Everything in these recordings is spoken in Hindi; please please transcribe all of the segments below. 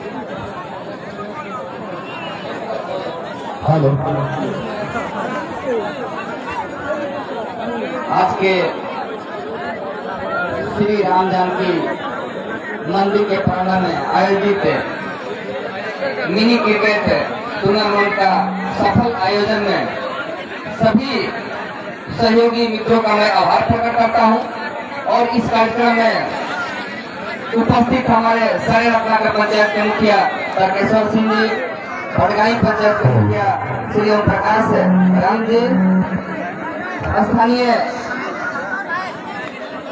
हेलो, आज के श्री राम जानकी मंदिर के प्रांगण में आयोजित मिनी क्रिकेट टूर्नामेंट का सफल आयोजन में सभी सहयोगी मित्रों का मैं आभार प्रकट करता हूं और इस कार्यक्रम में उपस्थित हमारे सारे रत्नाकर पंचायत के मुखिया तारकेश्वर सिंह जी, भटगाई पंचायत के मुखिया श्री ओम प्रकाश राम जी, स्थानीय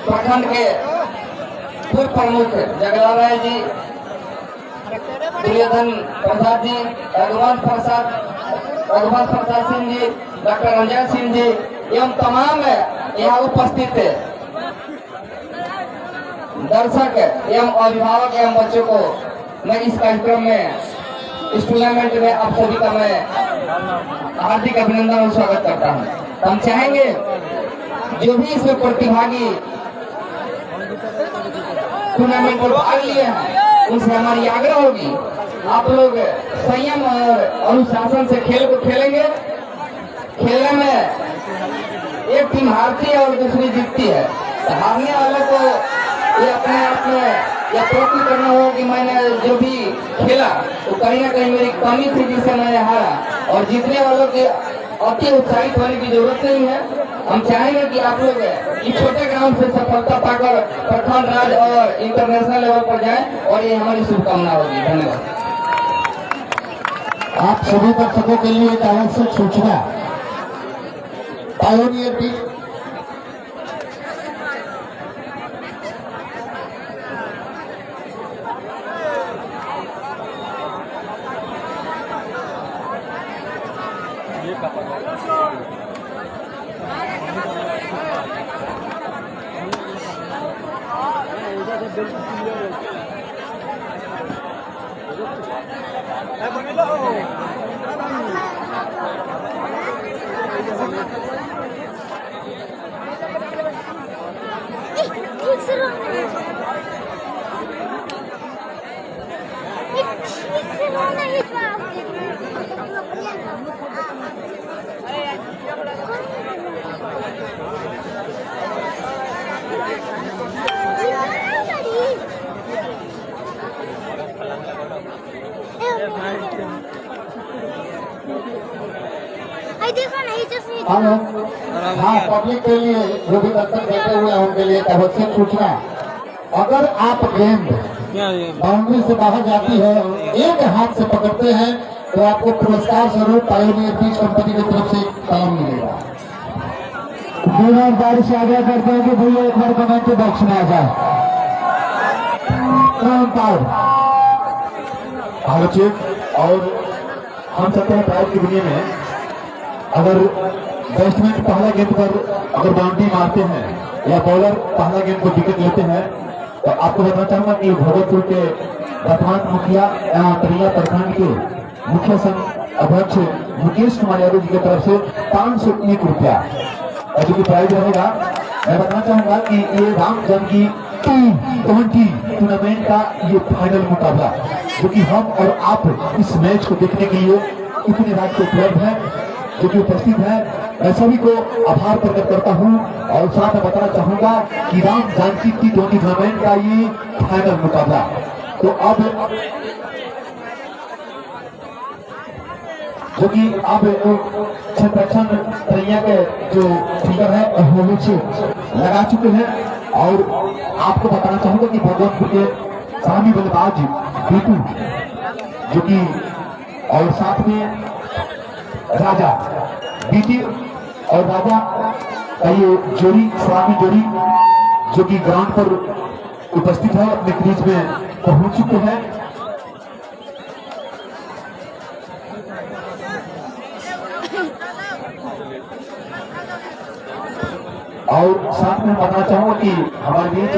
प्रखंड के पूर्व प्रमुख जगलाल राय जी, दुर्योधन प्रसाद जी, रघुवंश प्रसाद सिंह जी, डॉक्टर रंजन सिंह जी एवं तमाम यहाँ उपस्थित दर्शक एवं अभिभावक एवं बच्चों को मैं इस कार्यक्रम में, इस टूर्नामेंट में आप सभी का मैं हार्दिक अभिनंदन और स्वागत करता हूँ। हम चाहेंगे जो भी इसमें प्रतिभागी टूर्नामेंट में भाग लिए हैं उनसे हमारी आग्रह होगी आप लोग संयम और अनुशासन से खेल को खेलेंगे। खेलने में एक टीम हारती है और दूसरी जीतती है, तो हारने वाले को ये अपने आप में या प्रयत्न करना होगा कि मैंने जो भी खेला तो कहीं ना कहीं मेरी कमी थी जिससे मैंने हारा, और जीतने वालों के अति उत्साहित होने की जरूरत नहीं है। हम चाहेंगे कि आप लोग इस छोटे ग्राउंड से सफलता पाकर प्रखंड, राज्य और इंटरनेशनल लेवल पर जाएं और ये हमारी शुभकामना होगी। धन्यवाद। आप सभी दर्शकों के लिए एक आवश्यक सूचना, पायोनियर टीम हाँ, पब्लिक के लिए जो भी दर्शक बैठे हुए हैं उनके लिए आवश्यक सूचना, अगर आप गेंद बाउंड्री से बाहर जाती है, एक हाथ से पकड़ते हैं तो आपको पुरस्कार स्वरूप पायोनियर बीज कंपनी की तरफ से कलम मिलेगा। बिना बारिश से आग्रह करते हैं कि भैया एक बार कमेंट के बॉक्स में आ जाए। आलोचित और हम सकते हैं प्राइज की दुनिया में अगर बैट्समैन पहला गेंद पर अगर बाउंड्री मारते हैं या बॉलर पहला गेंद पर विकेट लेते हैं, तो आपको बताना चाहूंगा कि भगतपुर के वर्तमान मुखिया एवं तरिया प्रखंड के मुख्य संघ अध्यक्ष मुकेश कुमार यादव जी की तरफ से 501 रुपया जो कि प्राइज रहेगा। मैं बताना चाहूंगा कि ये राम जानकी T20 टूर्नामेंट का ये फाइनल मुकाबला जो कि हम और आप इस मैच को देखने के लिए इतने राज्य के उपलब्ध है जो कि उपस्थित है, मैं सभी को आभार प्रकट करता हूं और साथ में बताना चाहूंगा कि राम जानकी T20 टूर्नामेंट का ये फाइनल मुकाबला। तो अब जो कि अब क्षेत्रक्षण तैया के जो फिगर है लगा चुके हैं, और आपको बताना चाहूंगा कि भगवतपुर के सामी बल्लेबाज बीटू जो कि और साथ में राजा बीटी और राजा का ये जोड़ी, सलामी जोड़ी जो कि ग्राउंड पर उपस्थित है, अपने क्रीज में पहुंच चुके हैं। और साथ में बताना चाहूंगा कि हमारे बीच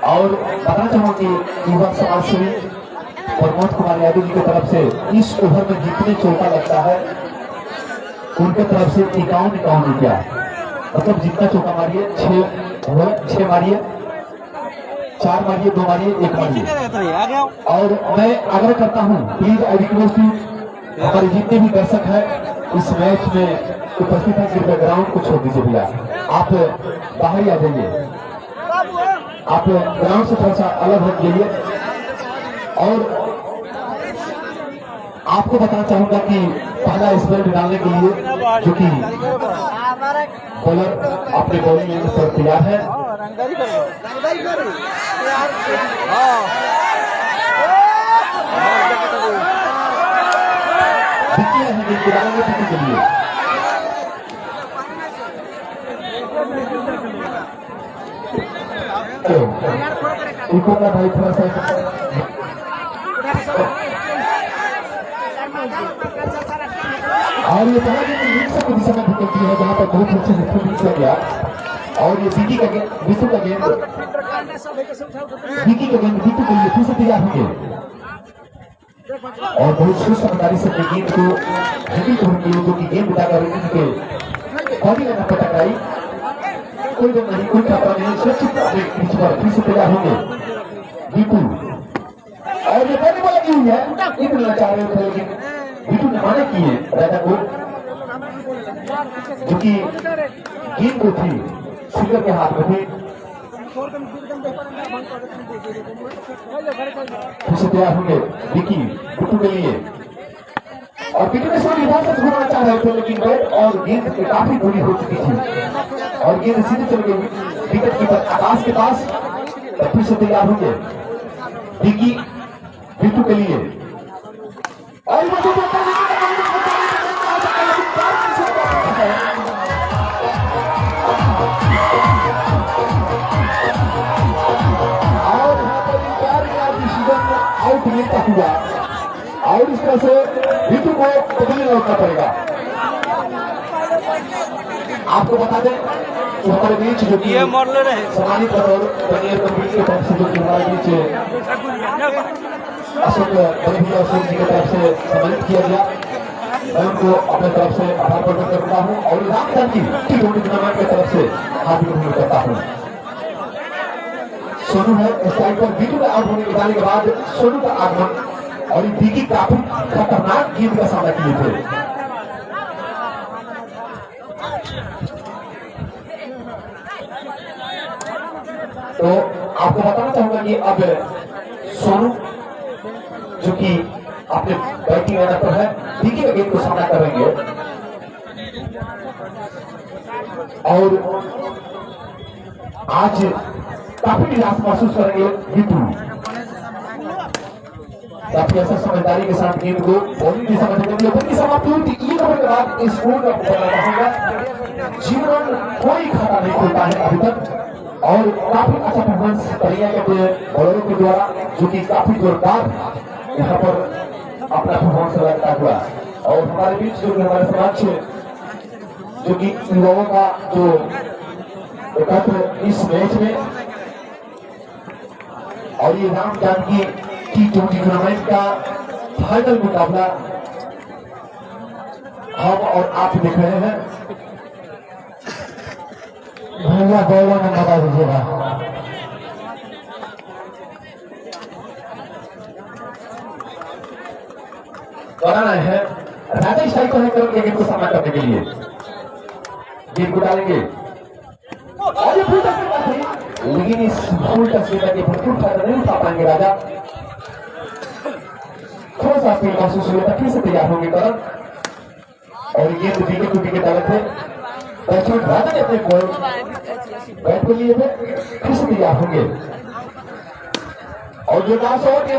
और बताना चाहूंगा कि युवा समाज सेवी प्रमोद कुमार यादव जी की तरफ से इस ओवर में जितने चौका लगता है उनके तरफ से 51 रुपया, मतलब जितना चौका मारिए 6 मारिए 4 मारिए, 2 मारिए, 1 मारिए। और मैं आग्रह करता हूँ, प्लीज आई रिक्वेस्ट यू, हमारे जितने भी दर्शक हैं इस मैच में उपस्थित है, कृपया ग्राउंड को छोड़ दीजिए भैया, आप बाहर ही आ जाइए, आप ग्राउंड से थोड़ा सा अलग हट जाइए। और आपको बताना चाहूंगा कि पहला स्पेल डालने के लिए जो कि बॉलर अपने बॉलिंग पर तैयार है। डालेंगे पीटी के लिए। इनको का भाई थोड़ा सा और ये पहला गेंद लीग से कुछ समय निकलती है जहां पर बहुत अच्छे से फील्डिंग किया गया। और ये बीटी का गेंद, बिट्टू का गेंद, बीटी का गेंद बिट्टू के लिए फिर से तैयार होंगे और बहुत सुस्त समझदारी से अपने गेंद को हैंडल करेंगे, जो कि गेंद उठाकर के बॉडी लाइन पर टकराई, कोई डर नहीं, कोई खतरा नहीं, सुरक्षित अपने पिच पर फिर से तैयार होंगे बिट्टू। और ये पहले बॉल लगी हुई है, इतना चाह रहे थे लेकिन बिट्टू ने माना की है राजा को, जो कि गेंद को थी स्पीकर के हाथ में थी। फिर से तैयार होंगे विकी बिट्टू के लिए। और बिट्टू ने सोच विभाग से घूमना चाह रहे थे लेकिन बैट और गेंद काफी दूरी हो चुकी थी और गेंद सीधे चल गई विकेट कीपर आकाश के पास। फिर से तैयार होंगे विकी बिट्टू के लिए। और आउट मिलता हुआ और इस तरह से बिट्टू को बदलने लौटना पड़ेगा। आपको बता दें कि हमारे बीच जो कि सम्मानित और बनियर कंपनी की तरफ से जो कि हमारे बीच अशोक बड़े अशोक जी की तरफ से सम्मानित किया गया, मैं उनको अपने तरफ से आभार प्रकट करता हूँ और रामचंद्र जी टी20 टूर्नामेंट की तरफ से हार्दिक अभिनंदन करता हूँ। सोनू है स्ट्राइक पर, बिट्टू का आउट होने के बाद सोनू का आगमन और विकी काफी खतरनाक गेंद का सामना किए थे। तो आपको बताना चाहूंगा कि अब सोनू जो कि अपने बैटिंग लाइनअप पर है, विकी का गेंद को सामना करेंगे और आज काफी निराश महसूस करेंगे बिट्टू। काफी ऐसा समझदारी के साथ गेंद को बॉलिंग की समझ ओवर की समाप्ति हुई थी। 1 ओवर के बाद इस स्कोर का बताना होगा, जीवन कोई खाता नहीं खुलता है अभी तक और काफी अच्छा परफॉर्मेंस करेंगे अपने बॉलरों के द्वारा, जो कि काफी जोरदार यहाँ पर अपना परफॉर्मेंस लगता हुआ। और हमारे बीच जो हमारे समाज जो कि युवाओं का जो एकत्र इस मैच में और ये राम जानकी टी20 टूर्नामेंट का फाइनल मुकाबला हम और आप देख रहे हैं। भैया गौरव ने बता दीजिएगा। बनाना है राजा स्ट्राइक पर गेंद को सामना करने के लिए गेंद को डालेंगे और ये फुल टच थी, लेकिन इस फुल टच के भरपूर फायदा नहीं उठा पाएंगे राजा। थोड़ा सा फील महसूस हुआ था, फिर से तैयार होंगे करण और ये विकेट को विकेट डाले थे बैट्समैन राजा ने अपने बैट को लिए थे, फिर से तैयार होंगे और जो डांस होगी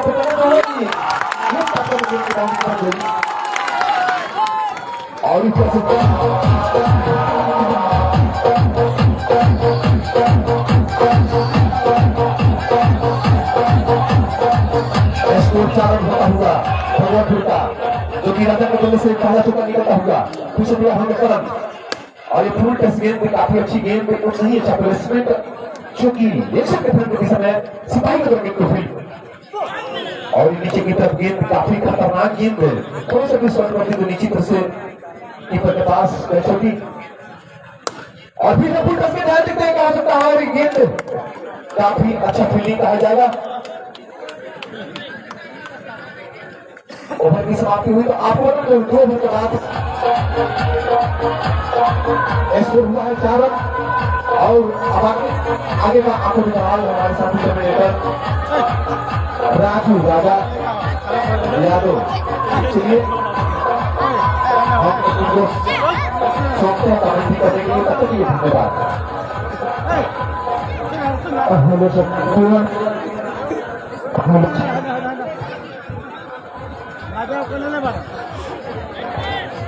और इस तरह चालन होता हुआ भगवानपुर का जो कि राजा के बल्ले से पहला टुकड़ा निकलता हुआ फिर से दिया हमें करण और ये फुल टच गेंद में काफी अच्छी गेंद में कुछ नहीं अच्छा प्लेसमेंट, जो कि नेशन के फ्रंट के समय सिपाही को गेंद को फील्ड और नीचे की तरफ गेंद काफी खतरनाक गेंद है, थोड़ा सा भी शॉट करती तो नीचे तरफ से कीपर के पास छोटी और फिर फुल टच में ध्यान देते हैं कहा सकता है और गेंद काफी अच्छा फील्डिंग कहा जाएगा। ओवर की समाप्ति हुई तो आपको 2 ओवर के बाद स्कोर हुआ है 4 रन। और अब आगे का आपको भी सवाल हमारे साथी राजू राजा यादव। चलिए हम इनको सौंपते हैं कमेंट्री करने के लिए। तब तक के लिए धन्यवाद।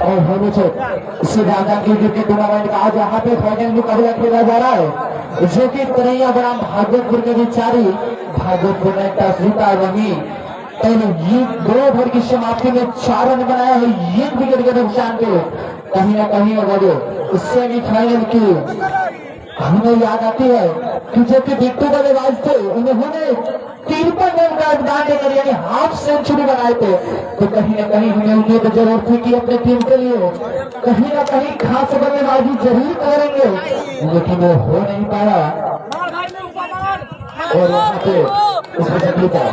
और सीधा क्रिकेट टूर्नामेंट का आज यहाँ पे फाइनल मुकाबला खेला जा रहा है, जो कि तरैया ग्राम भागवतपुर के विचारी भागवतपुर ने टॉस जीता। वहीं पहले ये 2 ओवर की समाप्ति में 4 रन बनाया है, 1 विकेट के नुकसान पे। कहीं ना कहीं अगर सेमीफाइनल की हमें याद आती है कि जो कि बिट्टू बल्लेबाज थे, उन्होंने 53 रन का योगदान देकर यानी हाफ सेंचुरी बनाए थे। तो कहीं ना कहीं हमें उम्मीद जरूर थी कि अपने टीम के लिए कहीं ना कहीं खास बल्लेबाजी जरूर करेंगे, लेकिन वो हो नहीं पाया। और यहाँ पे उसमें तकलीफ है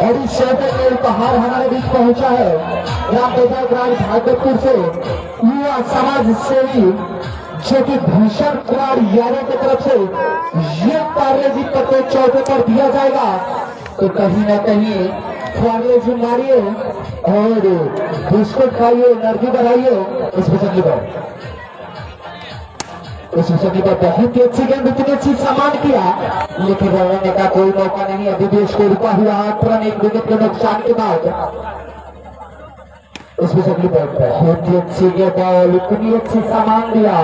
और इस क्षेत्र में उपहार हमारे बीच पहुंचा है ग्राम पंचायत राज भागवतपुर से युवा समाज सेवी जो कि भूषण कुमार यादव की तरफ से ये पार्ले जी पत्ते चौथे पर दिया जाएगा। तो कहीं ना कहीं पार्ले जी मारिए और बिस्कुट खाइए, एनर्जी बढ़ाइए। इस विषय पर उस विषय पर बहुत ही अच्छी गेंद, इतनी अच्छी सामान किया, लेकिन रहने का कोई मौका नहीं। अभी देश को रुका हुआ 8 रन 1 विकेट के नुकसान के बाद उस विषय पर बहुत ही अच्छी बॉल, इतनी अच्छी सामान दिया,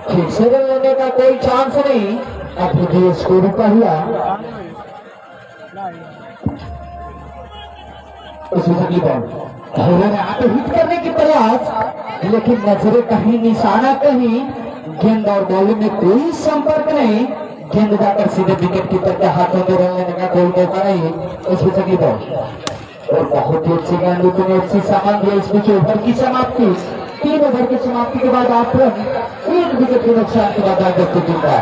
फिर से रहने का कोई चांस नहीं। अभी देश को रुका हुआ उस विषय पर आगे हिट करने की प्रयास, लेकिन नजरें कहीं, निशाना कहीं, गेंद और बॉल में कोई संपर्क नहीं। गेंद जाकर सीधे विकेट कीपर के हाथों में रन लेने का कोई मौका नहीं। इस विकेट की बॉल और बहुत ही अच्छी गेंद, इतनी अच्छी सामान दिया। इस बीच ओवर की समाप्ति, 3 ओवर की समाप्ति के बाद 8 रन 1 विकेट के नुकसान के बाद आगे टीम का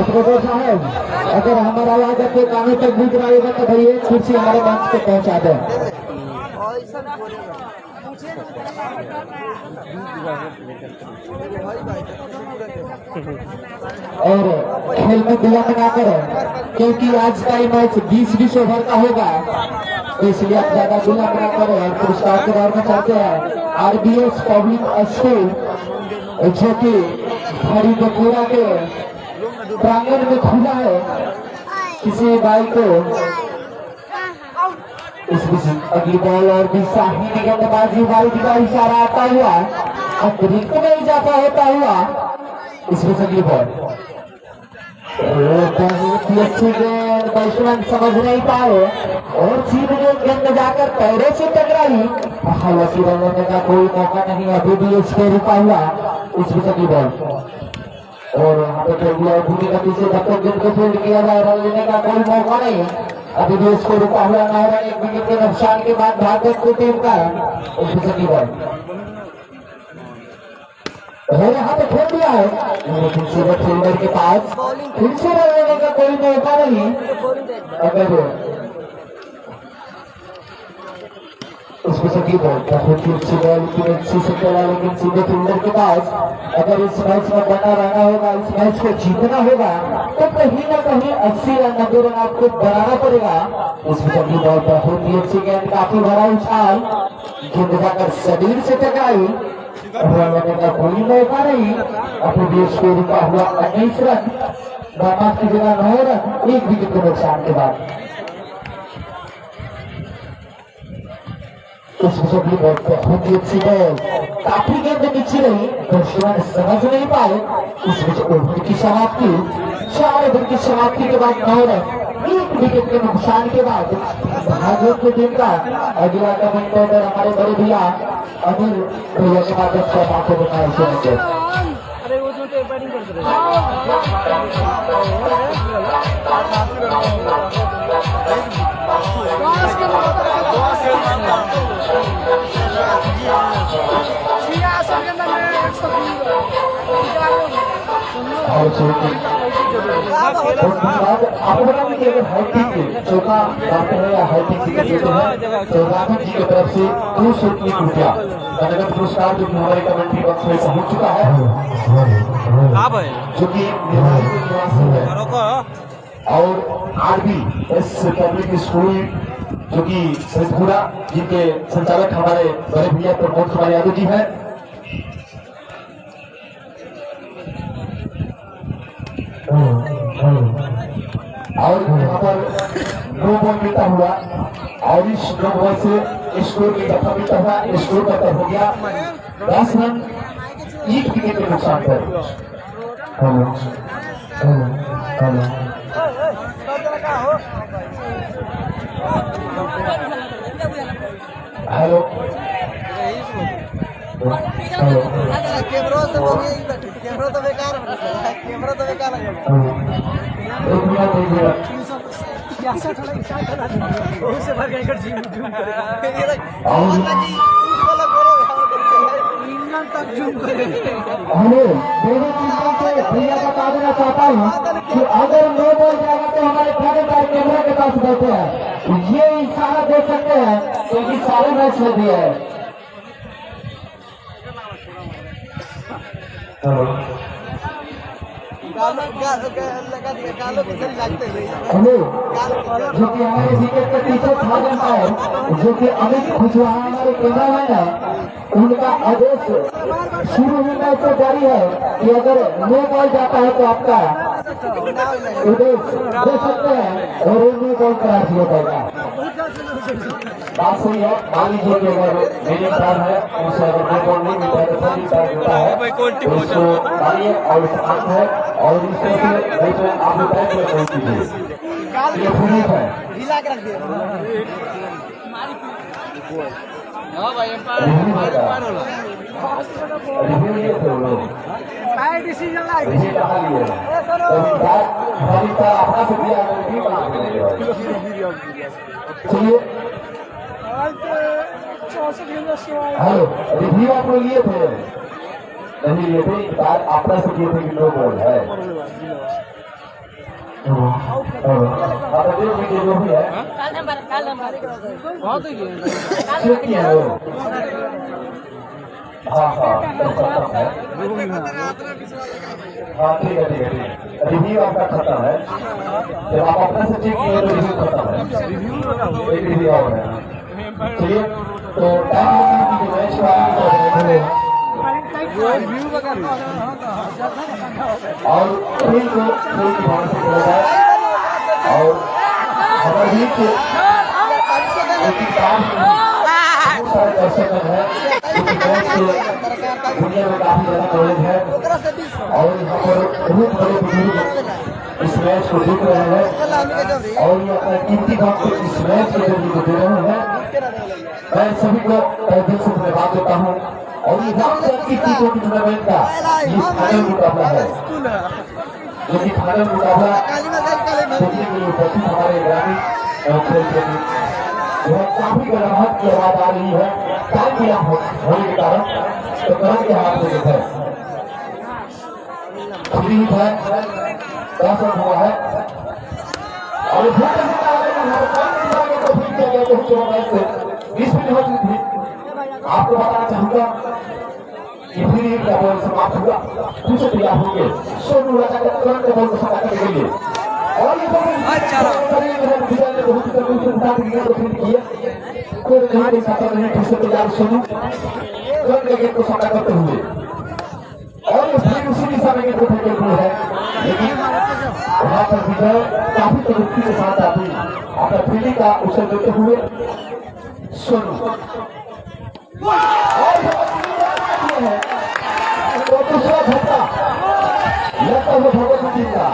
साहब, अगर हमारा आवाज अपने कानों तक गूंज रहा होगा तो भाई एक कुर्सी हमारे मंच पे पहुंचा दें। और खेल में दुआ बना कर, क्योंकि आज का ये मैच 20-20 ओवर का होगा, तो इसलिए आप ज्यादा दुआ बना कर और पुरस्कार के दौर में चाहते हैं RBS पब्लिक स्कूल जो कि हरिपुरा के प्रांगण में खुला है। किसी भाई को अगली बॉल और भी शाही गेंदबाजी वाइट का इशारा आता हुआ अतिरिक्त में इजाफा होता हुआ इसमें अगली बॉल बहुत ही अच्छी गेंद, बैट्समैन समझ नहीं पाए और सीधे गेंद जाकर पैरों से टकराई। हालांकि रन लेने का कोई मौका नहीं, अभी भी इसके रुका हुआ इसमें अगली बॉल और यहाँ पे भूमि गति से जब तक गेंद को फील्ड किया जाए रन लेने का कोई मौका नहीं। अभी भी इसको रुका हुआ 9 रन 1 विकेट के नुकसान के बाद भागवतपुर टीम का उसकी बॉल यहाँ पे खेल दिया है, लेकिन सीधे फील्डर के पास फिर से रन लेने का कोई मौका नहीं। अगर उसको सभी बॉल बहुत ही अच्छी बॉल, इतनी अच्छी से खेला, लेकिन सीधे फील्डर के पास। अगर इस मैच में बना रहना होगा, इस मैच को जीतना होगा, तो कहीं ना कहीं 80 रन 90 रन आपको बनाना पड़ेगा। उसमें सभी बॉल बहुत ही अच्छी गेंद, काफी बड़ा उछाल, गेंद जाकर शरीर से टकराई, लेने का कोई मौका नहीं। अपने देश को रुका हुआ 19 रन, बात की जगह 9 रन 1 विकेट के नुकसान के बाद बहुत ही अच्छी बॉल, काफी गेंद नीचे रही, बैट्समैन समझ नहीं पाए। इस बीच ओवर की समाप्ति, 4 ओवर की समाप्ति के बाद 9 रन एक विकेट के नुकसान के बाद भागवत की टीम का अगला कमेंटेटर हमारे बड़े भैया अनिल भैया के माध्यम से आपको बताया सुनेंगे। अरे वो जो बैटिंग कर रहे आपको बता दें कि अगर हाईटेक चौका बांटते हैं या हाईटेक टिकट देते हैं तो राघव जी की तरफ से 201 रुपया का नगद पुरस्कार जो कि हमारे कमेंट्री बॉक्स में पहुंच चुका है, जो कि निवासी है और RBS पब्लिक स्कूल जो कि सतपुरा जिनके संचालक हमारे बड़े भैया प्रमोद कुमार यादव जी है। और यहाँ पर 2 बॉल मिलता हुआ और इस 2 बॉल से स्कोर की दफा मिलता हुआ स्कोर बेहतर हो गया 10 रन 1 विकेट के नुकसान पर। हेलो कैमरा तो बेकार कैमरा तो बेकार एक मिनट भैया बता देना चाहता हूँ कि अगर 9 बॉल जाएगा तो हमारे ठेकेदार कैमरा के पास बैठे हैं, ये इशारा दे सकते हैं क्योंकि सारे मैच में दिया है। हेलो, जो कि हमारे विकेट के पीछे खा जाता है, जो कि अमित खुशवाहा हमारे कैमरामैन है, उनका आदेश शुरू ही मैच से जारी है कि अगर 9 बॉल जाता है तो आपका उद्देश दे सकते हैं और 9 बॉल करा दिया जाएगा। बात सही है, मान लीजिए कि अगर मेरे साथ है उसे अगर 9 बॉल नहीं मिलता है तो सभी टाइम होता है उसको मानिए और शांत है और इस तरह से आप लोग टाइम में पहुंच कीजिए। ये पूरी है चलिए हेलो रिव्यू आप लोग लिए थे नहीं लिए थे बात अपना से किए थे कि 9 बॉल है जो भी है हाँ ठीक है रिव्यू आपका खत्म है, जब आप अपने से चेक किए तो रिव्यू खत्म है, एक रिव्यू और है। चलिए तो टाइम मैच और खेल को खेल की भावना से खेला जाए और हमारे बीच सारे दर्शक है दुनिया में काफी ज्यादा नॉलेज है और यहाँ पर बहुत बड़े बुजुर्ग इस मैच को देख रहे हैं और ये अपना कीमती वक्त इस मैच के जरिए दे रहे हैं। मैं सभी को दिल से धन्यवाद देता हूँ और ये T20 टूर्नामेंट का ये फाइनल मुकाबला है, जो कि फाइनल मुकाबला देखने के लिए उपस्थित हमारे ग्रामीण खेल प्रेमी काफी गलत की आवाज आ रही है टाइम भी होने के कारण, तो करण के हाथ में है फ्री है 10 रन हुआ है और 20 मिनट हो चुकी थी। आपको बताना चाहूंगा कि फिर एक बॉल समाप्त हुआ, दूसरे तैयार होंगे सोनू राजा का तुरंत बॉल को समाप्त करने के लिए और ये तैयार सोनू तुरंत विकेट को समाप्त करते हुए और ये फिर उसी दिशा में विकेट को फेंके हुए है, लेकिन वहां पर विजय काफी प्रवृत्ति के साथ आती अपना फील्डिंग का अवसर देते हुए सोनू तो दूसरा झटका लगता है भगवती जी का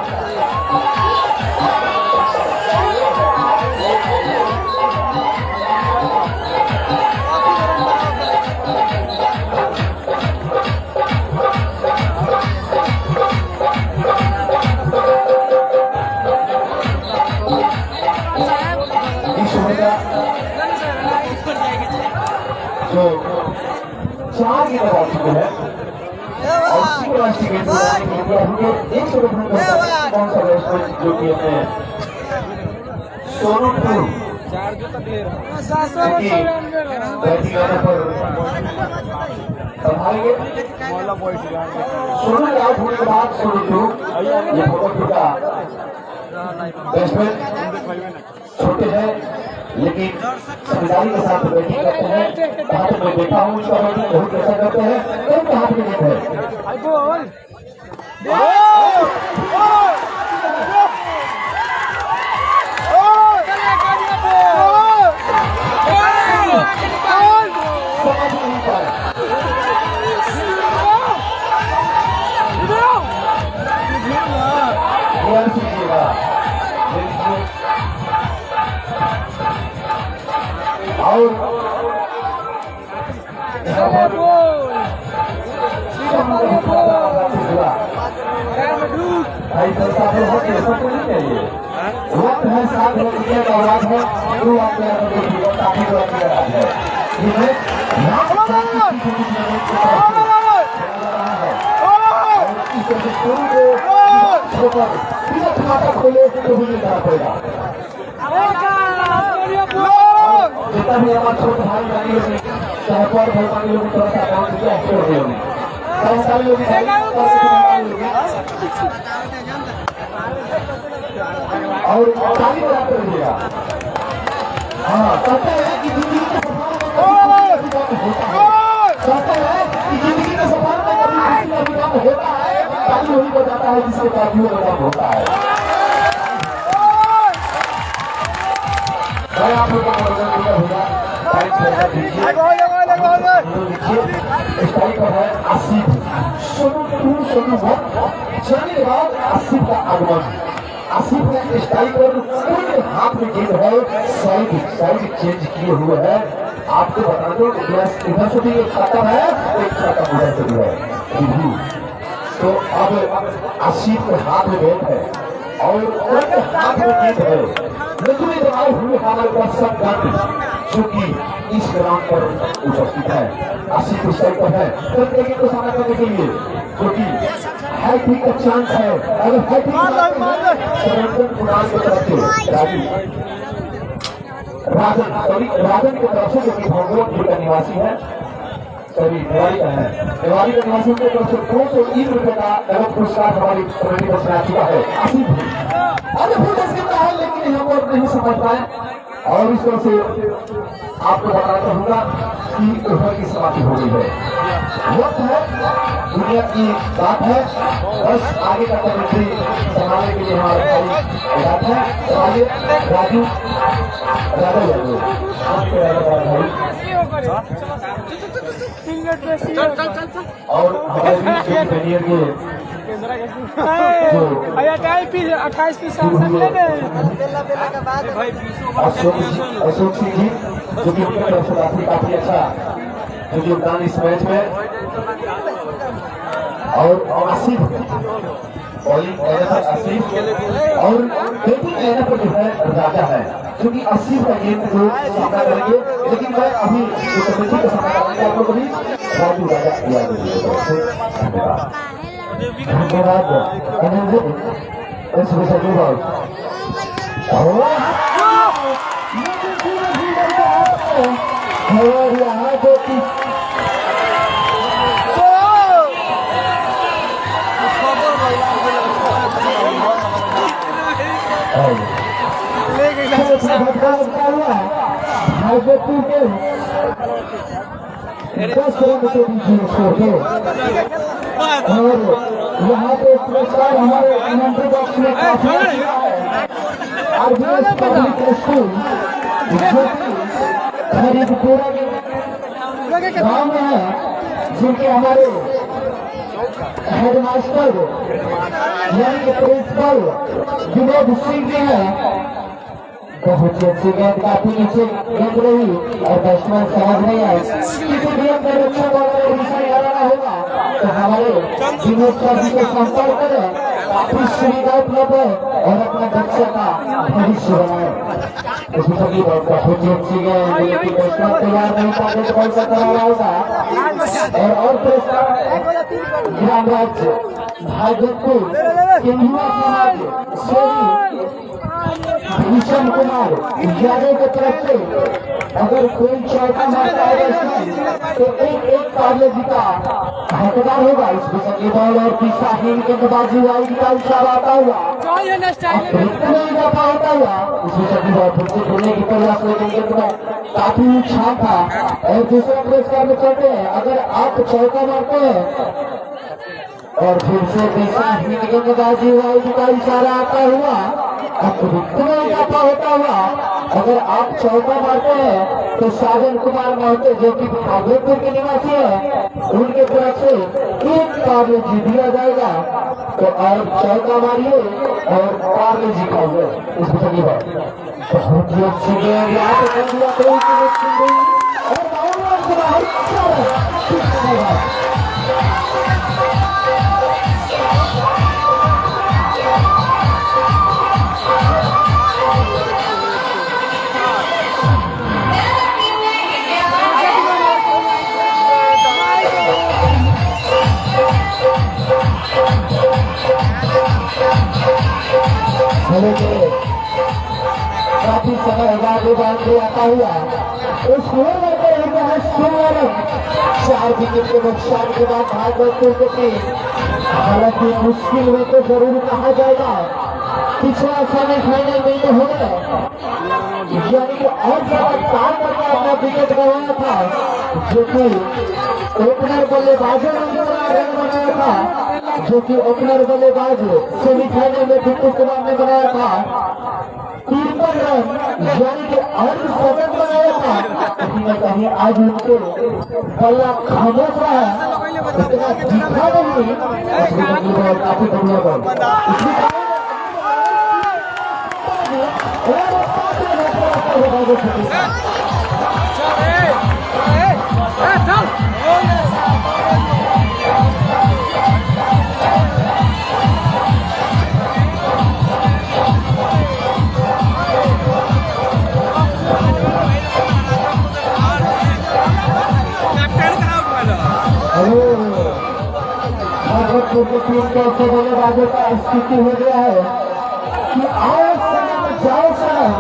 4 गेंद आ चुके हैं और सिंगल गेंद एक सौ कौन सा बैट्समैन जो कि हमें सोनू बैटिंग आने पर संभालेंगे। सोनू आउट होने के बाद सोनू ये भगवत का बैट्समैन छोटे हैं लेकिन समझदारी के साथ बैटिंग करते हैं। कहाँ तक मैं देखा हूँ उसका बैटिंग बहुत अच्छा करते हैं। कई हाथ में गेंद है समझ नहीं पाए ध्यान कीजिएगा और भाई पैसा तो होते सब नहीं चाहिए वक्त है 7 बजे का आवाज है जो आपके काफी वक्त है खोले तो भी नहीं पड़ेगा जितना भी हमारे छोटे भाई भाई लोग चाहे पर भाई लोग थोड़ा सा अकाउंट किया एक्टिव हो गए सारे लोग और ताली बजाते रहिएगा। हाँ कहते हैं कि जिंदगी का सफर में कभी काम होता है ताली वही बजाता है जिसके तालियों का काम होता है। मैं आप लोगों को स्ट्राइक पर है आसिफ सोनू चलने के बाद आसिफ का आगमन आसिफ ने स्ट्राइक पर पूरे हाथ में गेंद है साइड चेंज किए हुए है। आपको बता दो इधर से भी एक खाता है एक खाता उधर से भी है। तो अब आसिफ के हाथ में गेंद है और उनके हाथ में गेंद है लेकिन हुए हमारे पास सब गण जो कि इस ग्राउंड पर उपस्थित है आसिफ स्ट्राइक पर है क्रिकेट को सामना करने के लिए जो कि हैट्रिक का चांस है। अगर हैट्रिक कुणाल की तरफ से राजन की तरफ से जो कि भगवतपुर का निवासी है दिवाली का निवासी की तरफ से 201 रुपए का नगद पुरस्कार हमारी कमेटी को सुना चुका है आसिफ भी। अरे है लेकिन यहाँ पर नहीं समझ पाए और इस तरह से आपको बताना चाहूंगा कि ओवर की समाप्ति हो गई है। वक्त है दुनिया की बात है बस आगे का कमेटी संभालने के लिए हमारे बात है आगे राजू और हमारे बैनियर के 28 पीस शासन ले अशोक सिंह जी जो कि उनकी तरफ से काफी अच्छा जो योगदान इस मैच में और आसिफ बॉलिंग आसिफ और बैटिंग लाइनअप पर जो है राजा है क्योंकि 80 का गेंद जो सामना करेंगे लेकिन मैं अभी जो कमेटी का सामना करेंगे आप लोग भी राजू राजा किया धन्यवाद और यहाँ जो और यहाँ पे पुरस्कार हमारे कमेंट्री बॉक्स में काफी आरबीएस पब्लिक स्कूल खरीदपुरा के गाँव में है जिनके हमारे हेडमास्टर यानी कि प्रिंसिपल विनोद सिंह जी हैं। बहुत अच्छी गेंद काफी नीचे गेंद रही और बैट्समैन समझ नहीं आए किसी भी अंदर अच्छा बॉलर लगाना होगा तो हमारे विनोद सर जी को संपर्क करें काफी सुविधा उपलब्ध है और अपना बच्चे का भविष्य बनाए। इसमें सभी बहुत ही अच्छी गए लेकिन बैट्समैन तैयार नहीं था तो बॉल का करा रहा होगा और ग्राम राज्य भागलपुर के युवा समाज भूषण कुमार यादव की तरफ से अगर कोई चौका मारता है तो एक पार्ले का हकदार होगा। इसमें सभी बॉल और तीसरा गेंदबाजी वाइड का इशारा आता हुआ होता हुआ इसमें सभी बॉल फिर से खेलने की प्रयास लेकिन काफी नुकसान था और दूसरा पुरस्कार में चलते हैं। अगर आप चौका मारते हैं और फिर से तीसरा गेंदबाजी वाइड का इशारा आता हुआ इजाफा होता हुआ अगर आप चौका मारते हैं तो साजन कुमार महतो जो कि भागलपुर के निवासी है उनके तरफ से एक पार्ले जी दिया जाएगा। तो आप चौका मारिए और पार्ले जी खाइए। इस बहुत ही अच्छी गेंद काफी समय आगे बांधे आता हुआ उस चार विकेट के नुकसान के बाद भागलपुर को हालांकि मुश्किल में तो जरूर कहा जाएगा पिछला सेमीफाइनल में हो गए यानी कि और ज्यादा काम करके अपना विकेट गंवाया था जो कि ओपनर बल्लेबाजों ने रन बनाया था जो कि ओपनर बल्लेबाज सेमीफाइनल में बिट्टू कुमार ने बनाया था 53 रन यानी कि अर्धशतक बनाया था। कहीं न कहीं आज उनको बल्ला खामोश रहा इतना दिखा नहीं काफी बढ़िया बॉल बल्लेबाजों का स्थिति हो गया है कि आओ सनम जाओ सनम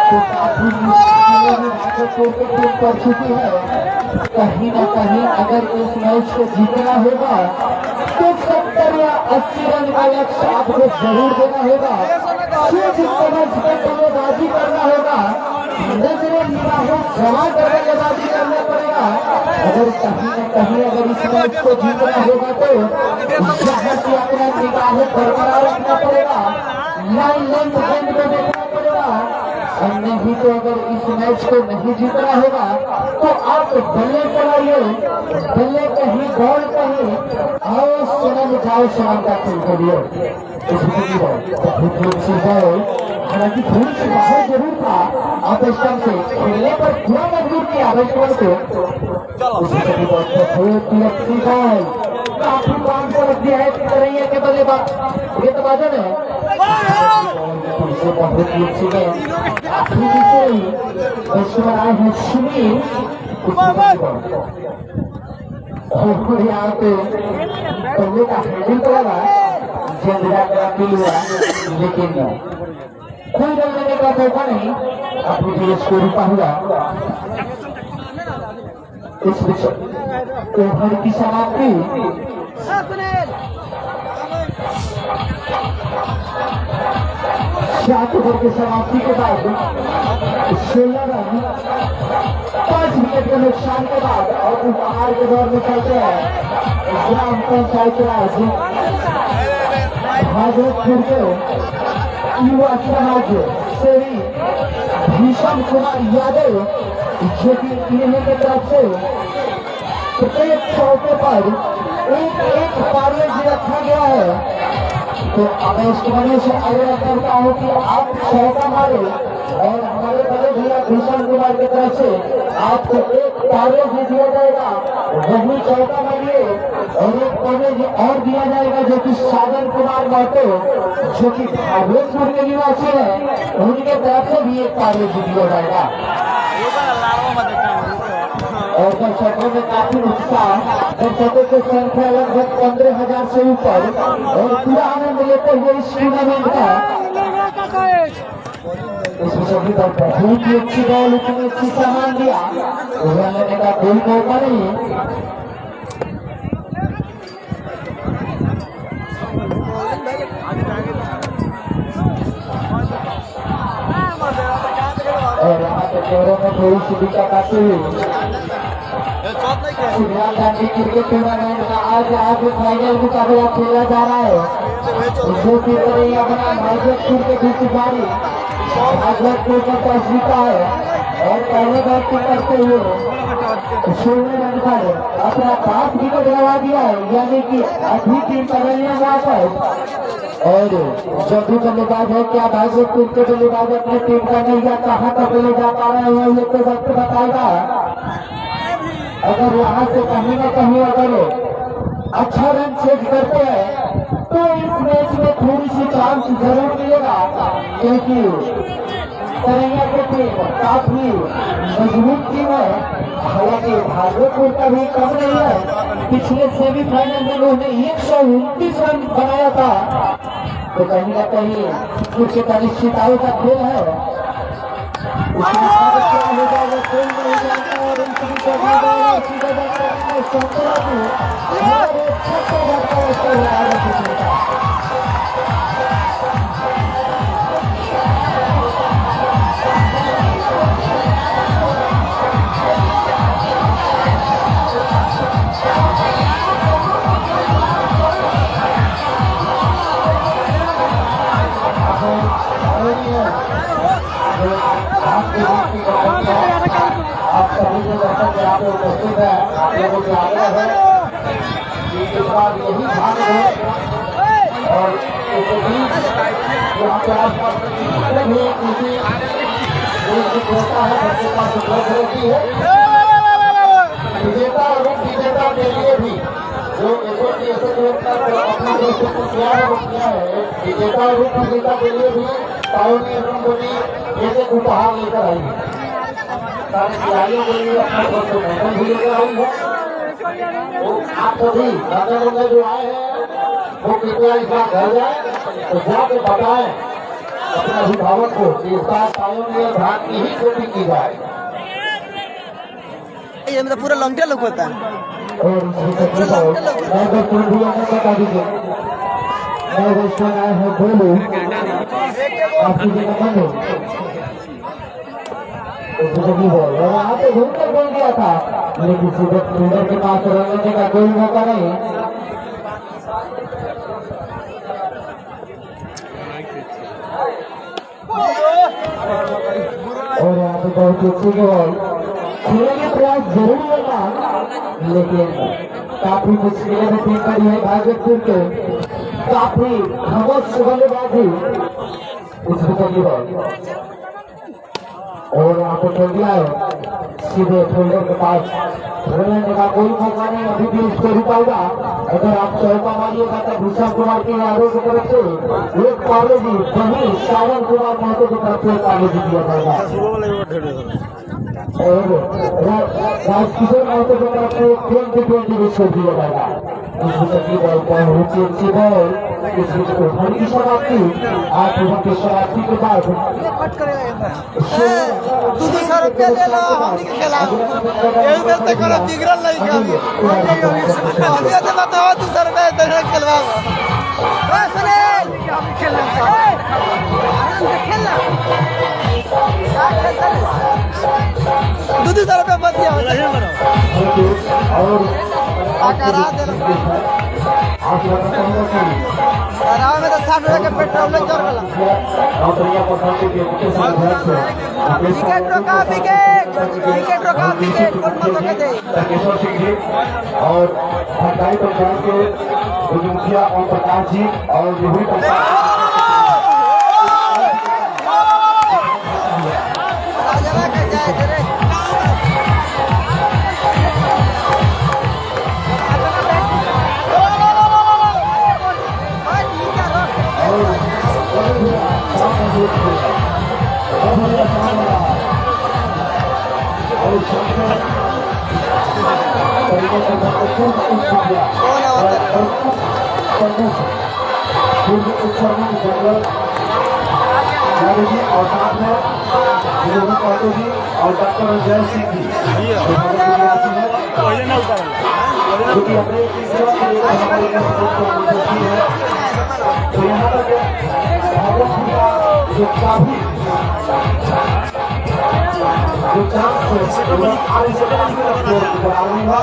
तो काफी भागलपुर की टीम कर चुकी है। कहीं न कहीं अगर इस मैच को जीतना होगा तो 70 या 80 रन का लक्ष्य आपको जरूर देना होगा। बल्लेबाजी करना होगा नजरें निगाहों जमा कर बल्लेबाजी करना पड़ेगा। अगर कहीं न कहीं अगर इस मैच को जीतना होगा तो यहाँ से अपना निगाहें बरकरार रखना पड़ेगा, लाइन लेंथ गेंद को देखना पड़ेगा और नहीं तो अगर इस मैच को नहीं जीतना होगा तो आप बल्ले चलाइए, बल्ले कहीं बॉल कहीं आओ सनम जाओ सनम का खेल करिए। हालांकि थोड़ी सी बाहर जरूर था आप स्टंप से खेलने पर पूरा मजबूर किया बैट्समैन को काफी काम को रख दिया है रही है कि गेंदबाजों ने बहुत ही अच्छी बैट्समैन आए हैं सुनील और यहाँ पे पहले का हैंडल तो लगा लेकिन कोई रन लेने का मौका नहीं। अपनी टीम स्कोर रूपा हुआ इस ओवर की समाप्ति 7 ओवर की समाप्ति के बाद 16 रन 5 विकेट के नुकसान के बाद और उपहार के दौर में चलते हैं ग्राम पंचायत राज भागलपुर के युवा समाज सेवी भूषण कुमार यादव जो कि इन्हीं की तरफ से प्रत्येक चौके पर एक पार्ले जी रखा गया है। तो अब इस महीने से आग्रह करता हूँ कि आप चौका मारे और हमारे बड़े भैया भूषण कुमार की तरफ से आपको एक पार्ले जी दिया जाएगा। वही चौका मारिए और एक कॉलेज और दिया जाएगा जो कि साजन कुमार महतो जो कि भागलपुर के निवासी है, उनके तरफ से भी एक कॉलेज दिया जाएगा। और दर्शकों में काफी उत्साह, दर्शकों की संख्या लगभग 15,000 से ऊपर और पूरा आनंद लेते हुए इस टूर्नामेंट का। इसमें सभी पर बहुत ही अच्छी बॉल, इतनी अच्छी सामान दिया, रन लेने का कोई मौका नहीं। और यहाँ पे चेहरों में थोड़ी सी दिक्कत आती हुई इंदिरा गांधी क्रिकेट टूर्नामेंट का आज फाइनल मुकाबला खेला जा रहा है, जो कि अपना भागलपुर के बीच बारी भागलपुर का टॉस जीता है और पहले बैटिंग करते हुए 16 रन पर अपना 5 विकेट गवा दिया है, यानी कि अभी टीम बदलने वापस। और जब भी बल्लेबाज है, क्या भागलपुर के बल्लेबाज अपनी टीम का नहीं या कहाँ तक ले जा पा रहे हैं ये तो वक्त बताएगा। अगर यहाँ से कहीं न कहीं अगर अच्छा रन चेज करते हैं तो इस मैच में थोड़ी सी चांस जरूर मिलेगा, क्योंकि तरैया की टीम काफी मजबूत टीम है। हालांकि भागलपुर का भी कम नहीं है, पिछले सेमीफाइनल में उन्होंने 129 रन बनाया था, तो कहीं न कहीं कुछ अनिश्चितताओं का खेल है। क्या होगा वो कोई नहीं जानता और आप सभी जो दर्शक यहाँ पे उपस्थित है, आप लोगों के आग्रह है कि इस बार यही भाग है और यहाँ पे आसपास भी किसी होता है बच्चे पास उपलब्ध होती है। विजेता और विजेता के लिए भी जो अपना देश को किया है वो किया है, विजेता और विजेता के लिए भी पायोनी एवं बोली जैसे उपहार लेकर आई है। सारे खिलाड़ियों के लिए अपना दोस्तों मेडल भी लेकर आई है। वो आप सभी नगर जो आए हैं वो कृपया इस बार घर जाए तो जाके बताएं अपने अभिभावक को कि इस बार पायोनी भाग की ही चोटी की जाए। ये मतलब पूरा लंगटे लोग होता है और बता दीजिए आए हैं बोलो आपकी जगह बंद हो और वहाँ पे घूमकर बोल दिया था, लेकिन सीधे फील्डर के पास रन लेने का कोई मौका नहीं। और यहाँ पे बहुत अच्छी बॉल खेलने प्रयास जरूर होगा, लेकिन काफी मुश्किलें में टीम पड़ी है भागलपुर के, काफी खमोश बल्लेबाजी उस विकेट बॉल और यहाँ पे खेल दिया है सीधे फील्डर के पास खेलने का कोई मौका नहीं, अभी भी उसको रुकाएगा। अगर आप चौका मारिएगा तो भूषण कुमार के यारों की तरफ से एक कॉलेज वही सावन कुमार महतो की तरफ से कॉलेज दिया जाएगा और राजकिशोर महतो की तरफ से 20-20 विकेट दिया जाएगा। इस विकेट की बॉल बहुत ही अच्छी बॉल, इस विकेट की समाप्ति 8 ओवर की समाप्ति के बाद 200 रुपया ले लो हमनी के खिलाफ यही बेलते करो बिगड़ल नहीं का अभी तो बताओ 200 रुपया दे खेलवा ए सुनील हम खेलना खेलना 200 रुपया मत दिया और करा दे आराम में तो 60 रुपया के पेट्रोल में चढ़ गला विकेट रोका विकेट कौन मत के दे केशव सिंह जी और पंचायत पंचायत के मुखिया ओम प्रकाश जी और विभिन्न तरीके से जी और साथ में विनोद पांडे जी और डॉक्टर जय सिंह जी जो कि अपने की सेवा के लिए हमारे लिए है। तो यहाँ तक भागवत जी का जो काफी जो चांस आने से बराबरी हुआ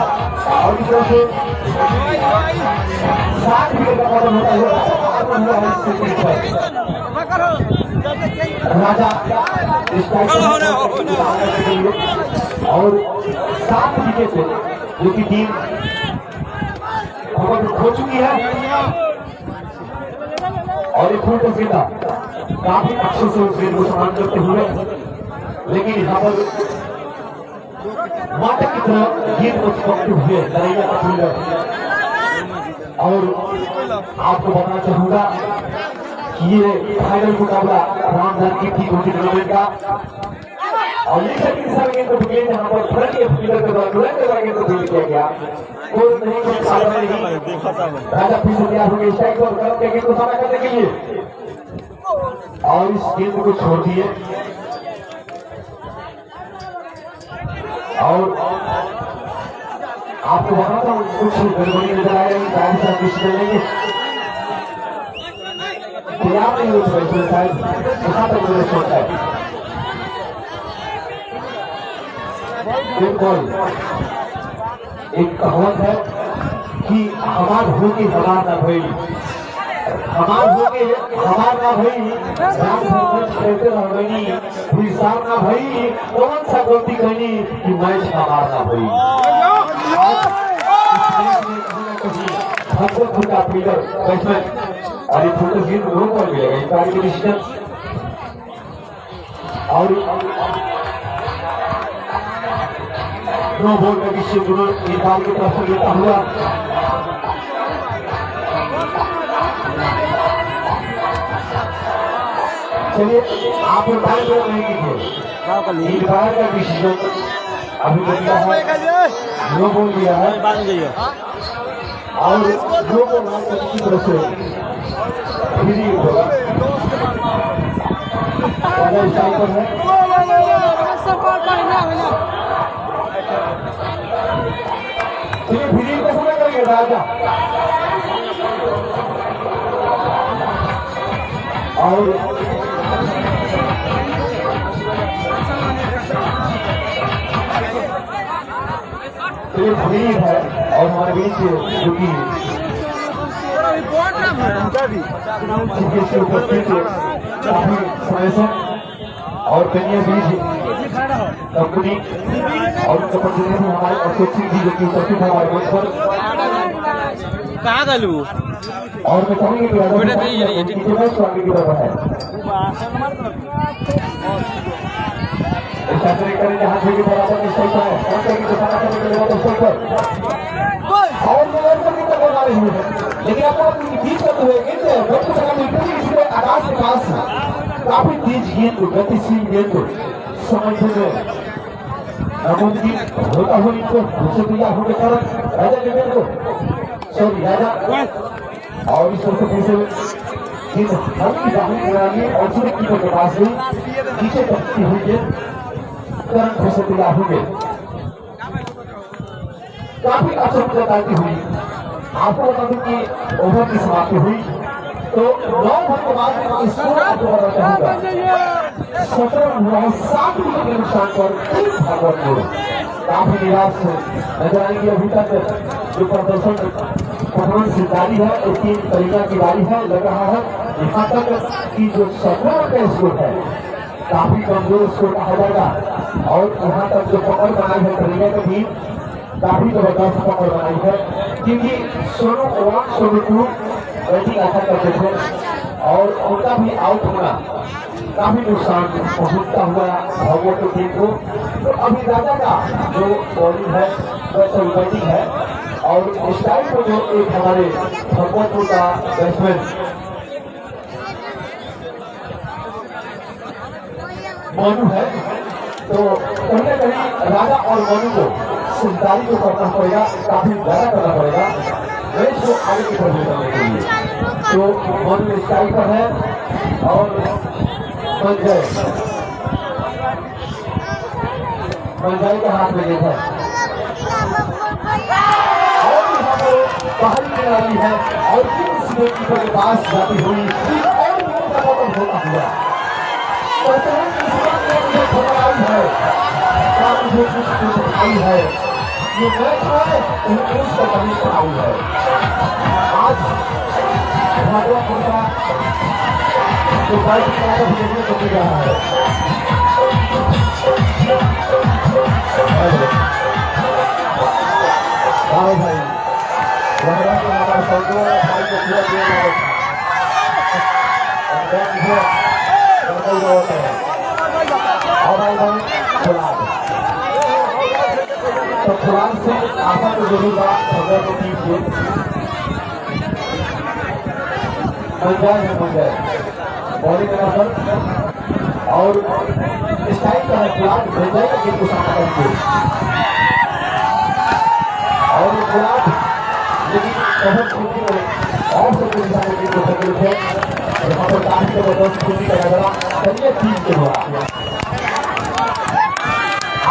और इस तरह से 60 विकेट का कदम होता हुआ राजा और 7 विकेट जो की टीम खो चुकी है और एक फुल सीधा काफी अच्छे से उस गेंद को सम्मान करते हुए, लेकिन यहाँ पर माता की तरह गेंद को छुपते हुए लड़ाइया का फील्डर। और आपको बताना चाहूंगा कि ये फाइनल मुकाबला रामधन की T20 टूर्नामेंट का और ये सारे गेंद को फील्ड यहाँ पर फ्रंट के फील्डर के द्वारा गेंद को फील्ड किया गया। कोई नहीं राजा फिर से तैयार हो गए स्ट्राइक और गलत के गेंद को सामना करने के लिए और इस गेंद को छोड़ दिए और आपको बताता हूँ कुछ गड़बड़ी नजर आ रही है। लेंगे तैयार नहीं हो शायद यहाँ तक मुझे सोचता है बिल्कुल एक कहावत है कि हमार हो के हमार ना भई, हमार हो के हमार ना भई, राम कहते रह गई फिर सार ना भई, कौन सा गलती कहनी कि मैच हमार ना भई। हमको खुद का फील्डर बैट्समैन और ये फोटो गेंद नो बॉल मिलेगा इस बार के डिसीजन और नो बॉल का डिसीजन दोनों इस बार की तरफ से लेता हुआ चलिए आप टाइम पर नहीं कीजिए इस बार का डिसीजन अभी बदला है नो बॉल दिया है और दो को नाम की तरफ से फ्री होगा पर है चलिए फ्री को समय करेंगे राजा और चलिए फ्री है और हमारे बीच जो कि उपस्थित काफी समय से और कन्या बीज कंपनी और उनका प्रतिनिधि हमारे अशोक सिंह जी जो कि उपस्थित है हमारे मंच पर कहाँ गलू और मैं कहूँगी कि आगे की तरफ है करें जहाँ से बराबर स्ट्राइक पर है और लेकिन आपको बीच करते हुए आकाश के पास काफी तेज गेंद को गतिशील गेंद को समझने में नामुमकिन होता हुआ इनको दूसरे तैयार होने के कारण राजा के गेंद को सॉरी राजा और इस तरह से फिर से गेंद हल्की बाहर करानी और सूर्य कीपर के पास भी नीचे टपकती हुई गेंद तुरंत फिर से तैयार हो गए। काफी अच्छा बताती हुई आपको बता दूं कि ओवर की समाप्ति हुई तो 9 ओवर के बाद स्कोर आपको बताना चाहूंगा 17 विकेट के नुकसान पर भागवत काफी निराश नजर आएंगे। अभी तक जो प्रदर्शन परफॉर्मेंस जारी है उसकी तरीका की बारी है लग रहा है यहाँ तक कि जो 17 का स्कोर है काफी कमजोर स्कोर कहा जाएगा और यहाँ तक जो पकड़ बनाई है तरीका की टीम काफी जबरदस्त पकड़ बनाई है क्योंकि सोनू 1 सोनू 2 बैटिंग अच्छा करते थे और उनका भी आउट होना काफी नुकसान पहुंचता हुआ भागवत की टीम को। तो अभी राजा का जो बॉलिंग है वह बैटिंग है और स्टाइल को जो एक हमारे भगवतपुर का बैट्समैन मनु है तो कहीं ना कहीं राजा और मनु को सिंचाई को करना पड़ेगा, काफी ज्यादा करना पड़ेगा रेस को आगे की तरफ ले जाने के लिए। तो मॉडल स्टाइल पर है और मंजाई के हाथ में है और यहाँ पर बाहरी खिलाड़ी है और किस कीपर के पास जाती हुई और खत्म होता हुआ आई है। ये मैच है इंग्लिश का कमी आई है। आज भागवत का जो बाइक देखने को मिल रहा है। भाई वगैरह के हमारा संतो बाइक को पूरा दिया तो खुरान से आशा को जरूर बात खबर को कीजिए बन जाए बॉलिंग पर और स्टाइल का है गुलाब भेज जाएगा गेंद को सामना करके और गुलाब लेकिन कवर छूटी और से कोई सारे गेंद को तकलीफ है यहाँ पर काफी जबरदस्त छूटी का नजरा चलिए टीम के हुआ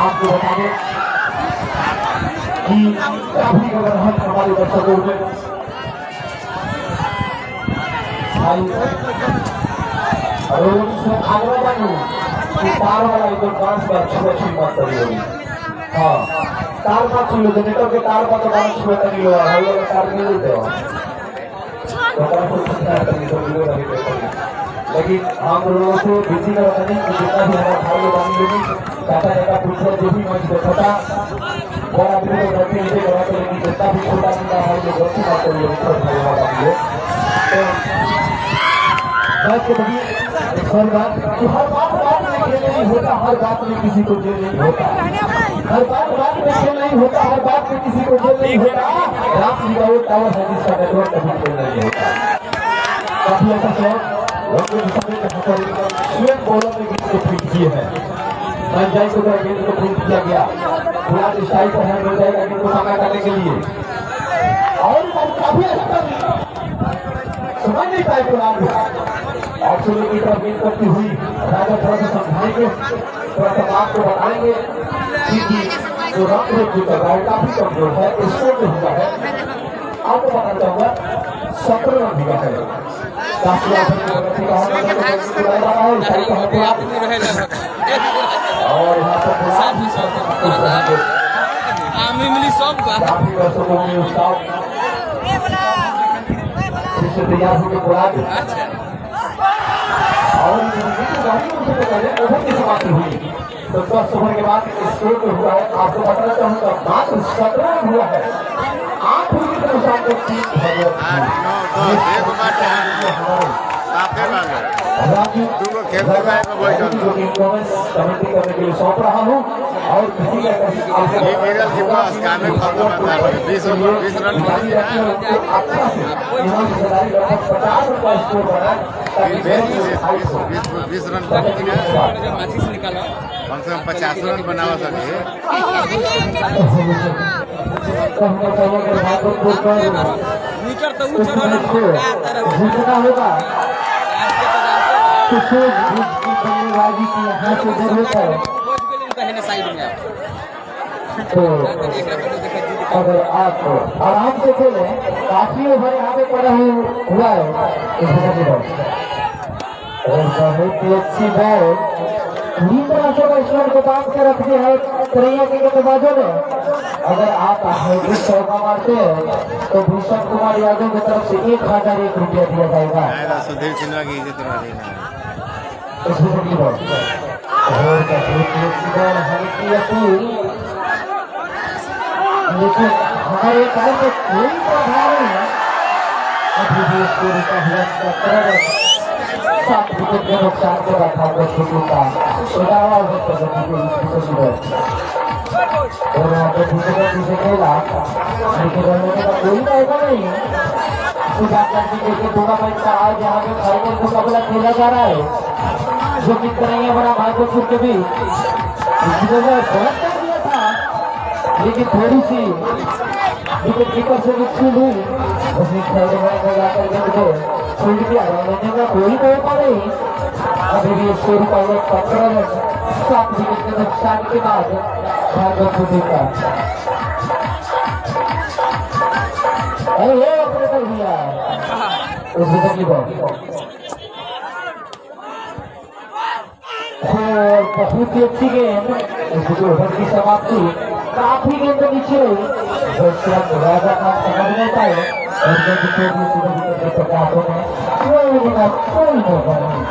आपको बता दें कि काफी गवर्नमेंट हमारे दर्शकों में आगरा जानू तार वाला एकदम डांस का अच्छी बात करी होगी। हाँ तार का छू जनरेटर के तार का तो डांस छुआ करी हुआ है वो तार नहीं होते हो लेकिन हम लोगों को बिजी का बताने कि जितना भी हमारा भाई लोग आने लगी टाटा टाटा पूछकर जो भी मैच देखा था और आदमी को गलती नहीं करा तो लेकिन जितना भी छोटा मोटा भाई लोग गलती बात कर मैच के बड़ी एक बात कि हर बात में खेल नहीं होता, हर बात में किसी को जेल नहीं होता, हर बात में खेल नहीं होता, हर बात में किसी को जेल नहीं होता। राम जी का वो टावर है जिसका नेटवर्क कभी खेल नहीं होता। काफी अच्छा शॉट स्वयं बॉलर ने गेंद को फील्ड किए हैं। मंजाई को गेंद को फील्ड किया गया पूरा स्टाइल पर है मंजाई का गेंद को सामना करने के लिए और काफी अच्छा समझ नहीं पाए गुलाब और शुरू की तरफ गेंद करती हुई राजा थोड़ा सा समझाएंगे थोड़ा सा बात को बताएंगे कि जो रन रेट जो कर रहा है काफी कमजोर है स्कोर जो हुआ है आपको बताना चाहूंगा 17 रन दिया है और यहाँ पर तैयार होकर बुला और समाप्ति हुई तो 10 ओवर के बाद स्कोर जो हुआ है आपको बताना चाहूंगा मात्र 17 रन हुआ है 8 विकेट के नुकसान को 3 करने के लिए सौंप रहा हूँ और किसी का स्कोर बना 20 रन कम से कम 50 रन बनावा सके जीतना होगा तो बल्लेबाजी की यहाँ से जरूरत है तो अगर आप आराम से खेले काफी ओवर यहाँ पे पड़ा हुआ है बहुत ही अच्छी बॉल ईश्वर को बांध के रखते हैं तरैया के गेंदबाजों ने। अगर आप चौका मारते हैं तो भूषण कुमार यादव की तरफ से 1001 रुपया दिया जाएगा। सुधीर सिन्हा की इज्जत लेकिन हमारे टाइम में कोई बाधा नहीं है। अभी भी स्कोर का 7 विकेट के नुकसान के बाद और यहाँ पे दूसरे खेला लेकिन रनों का कोई फायदा नहीं है। टूर्नामेंट का आज यहाँ पे फाइनल मुकाबला खेला जा रहा है जो कि करेंगे बड़ा भागलपुर के बीच बहुत कर दिया था लेकिन थोड़ी सी विकेट कीपर से मिसफील्ड हुई, उसने खेलने में जाकर गेंद को फील्ड किया, लेने का कोई मौका नहीं। अभी भी स्कोर का 15 रन 7 विकेट के नुकसान के बाद भागवत जीता। अरे अपने कर दिया उस विकेट की बॉल और बहुत ही अच्छी गेंद, इसको ओवर की समाप्ति काफी गेंद नीचे राजा का समझ नहीं पाए और गेंद को प्रकाशों में कोई मौका नहीं।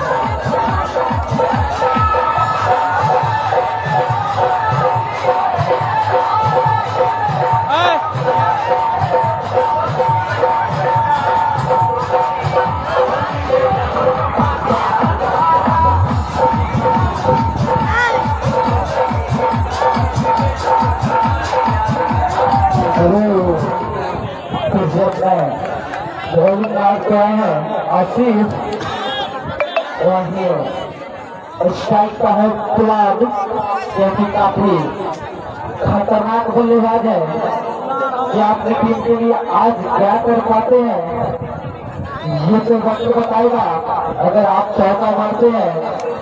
बॉलिंग मारते हैं आसिफ स्ट्राइक का है पुलाद, क्योंकि काफी खतरनाक बल्लेबाज है कि आपने टीम के लिए आज क्या कर पाते हैं ये तो वक्त बताएगा। अगर आप चौका मारते हैं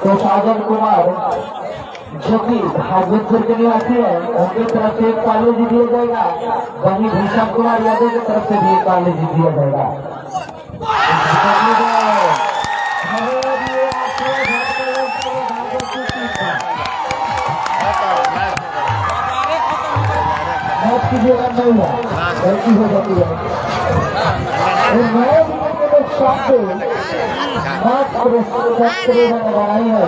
तो साजन कुमार जो कि भागवतपुर के निवासी है उनकी तरफ से एक कॉलेज दिया जाएगा, वहीं भूषण कुमार यादव की तरफ से भी एक कॉलेज दिया जाएगा। गलती हो जाती है बनाई है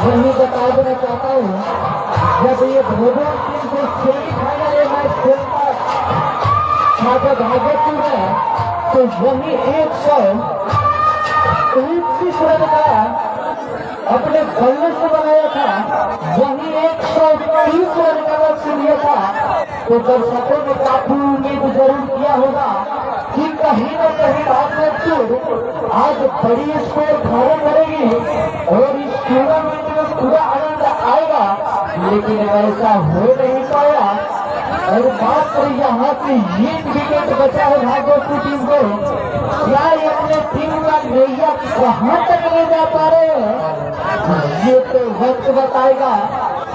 वही बता देना चाहता हूँ, जब ये भोजन टीम से सेमीफाइनल मैच खेलता था भागवतपुर में, तो वही 129 रन का अपने बल्ले से बनाया था, वही 130 रन का लक्ष्य लिया था। तो दर्शकों ने काफी उम्मीद जरूर किया होगा कि कहीं न कहीं भागवतपुर आज बड़ी स्कोर धारण करेगी और इस टूर्नामेंट में पूरा आनंद आएगा, लेकिन ऐसा हो नहीं पाया और मात्र यहाँ से एक विकेट बचा है भागवतपुर टीम को। क्या ये अपने टीम का नैया कहाँ तक ले जा पा रहे हैं ये तो वक्त बताएगा,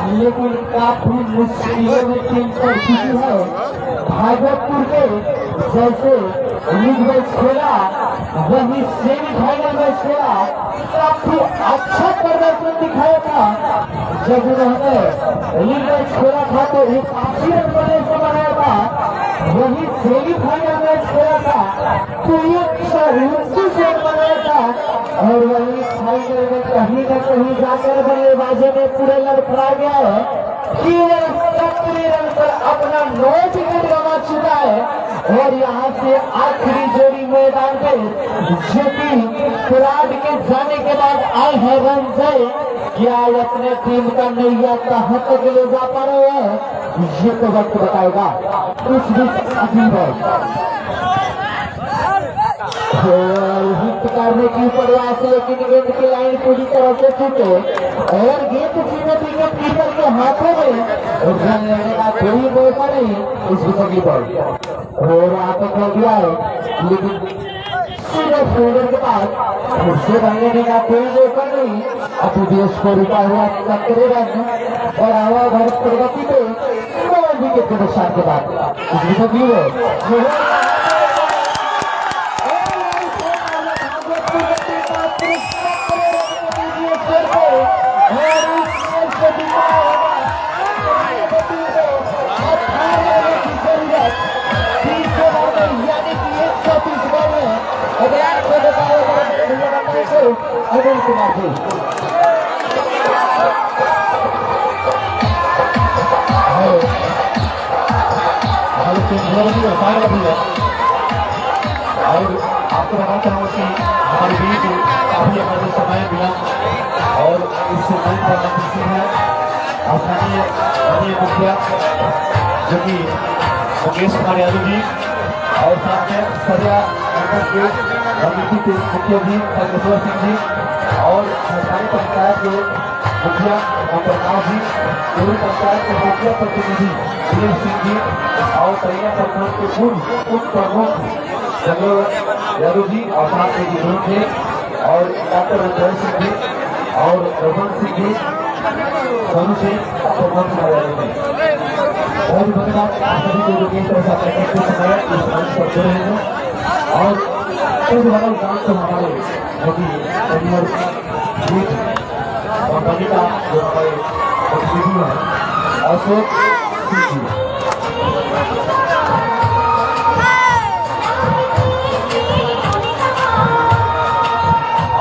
लेकिन काफी मुश्किलों में टीम पर चुकी है भागवतपुर के। जैसे लीग मैच खेला वही सेमीफाइनल मैच खेला, काफी अच्छा प्रदर्शन दिखाया था। जब उन्होंने लीग मैच खेला था तो 81 रन बनने से बनाया था, वही सेमीफाइनल मैच खेला था तो 129 रन बनाया था और वही फाइनल में कहीं न कहीं जाकर बल्लेबाजी में पूरे लड़खड़ा गया है। केवल 70 रन पर अपना 9 विकेट गंवा चुका है और यहाँ से आखिरी जोड़ी मैदान पे जो कि पुराड के जाने के बाद आए हैं रन से, क्या अपने टीम का नैया कहाँ तक ले जा पा रहे हैं ये तो वक्त बताएगा। उस बीच अजीब हिट करने की प्रयास, लेकिन गेंद की लाइन पूरी तरह से टूटे और गेंद सीधे विकेट कीपर के हाथों में रन लेने का कोई मौका नहीं इस विकेट की बॉल और आतंक हो गया है, लेकिन सीधे फील्डर के पास उससे रन लेने का कोई मौका नहीं। अभी देश को रुका हुआ 70 रन और आवा भारत प्रगति पे 9 विकेट के नुकसान के बाद इस विकेट की अनिल कुमार जी और आपको बताना चाहूँगा कि हमारी बीच काफी हमारे समय मिला और इससे कई प्रकार है स्थानीय मुखिया जो कि मुकेश कुमार यादव जी और सामने सरिया के समिति के मुखिया जी सर्वेश्वर सिंह जी और सरकारी पंचायत के मुखिया अमरनाथ जी, पूर्व पंचायत के मुखिया प्रतिनिधि दिलीप सिंह जी और तैयार प्रखंड के पूर्व उप प्रमुख यादव जी और साथ में जी थे और डॉक्टर रुद्र सिंह जी और रघुवंश सिंह जी सोनू सिंह आपको बहुत धन्यवाद सभी को जो इस तरह से अपने समय इस मंच पर जुड़े हैं और इस वाला काम से हमारे मोदी और बनिका जो हमारे प्रतिनिधि हैं अशोक सिंह जी।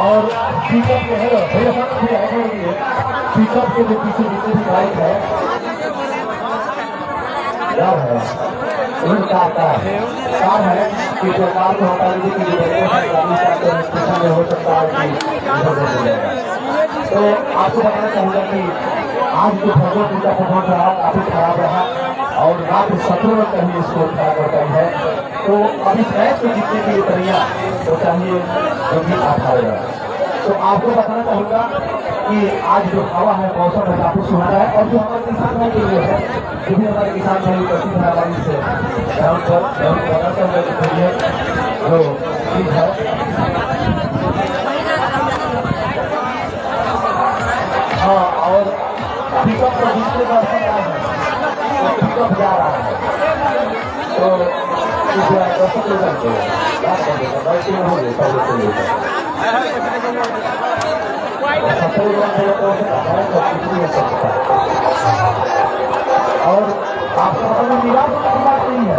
और पिकअप के है पिकअप के जो पीछे जितने भी बाइक है कार है कार है कि सरकार को हटा लीजिए कि हो सकता है कि तो आपको बताना चाहूँगा कि आज जो फजल पूजा परफॉर्मेंस रहा काफी खराब रहा और रात 17 में कहीं स्कोर खराब होता है। तो अब इस मैच को जीतने के लिए तैयार तो चाहिए जो भी आप हारेगा। तो आपको बताना चाहूँगा कि आज जो हवा है मौसम है काफी सुहाना है और जो हमारे किसान भाई के लिए है जो भी हमारे किसान भाई उपस्थित है हमारी से जो ठीक है हाँ और पिकअप का दूसरे दर्शन आए हैं तो पिकअप जा रहा है तो दर्शक ले जाते हैं बैठे होंगे पहले और आपको अपने निराश होने की बात नहीं है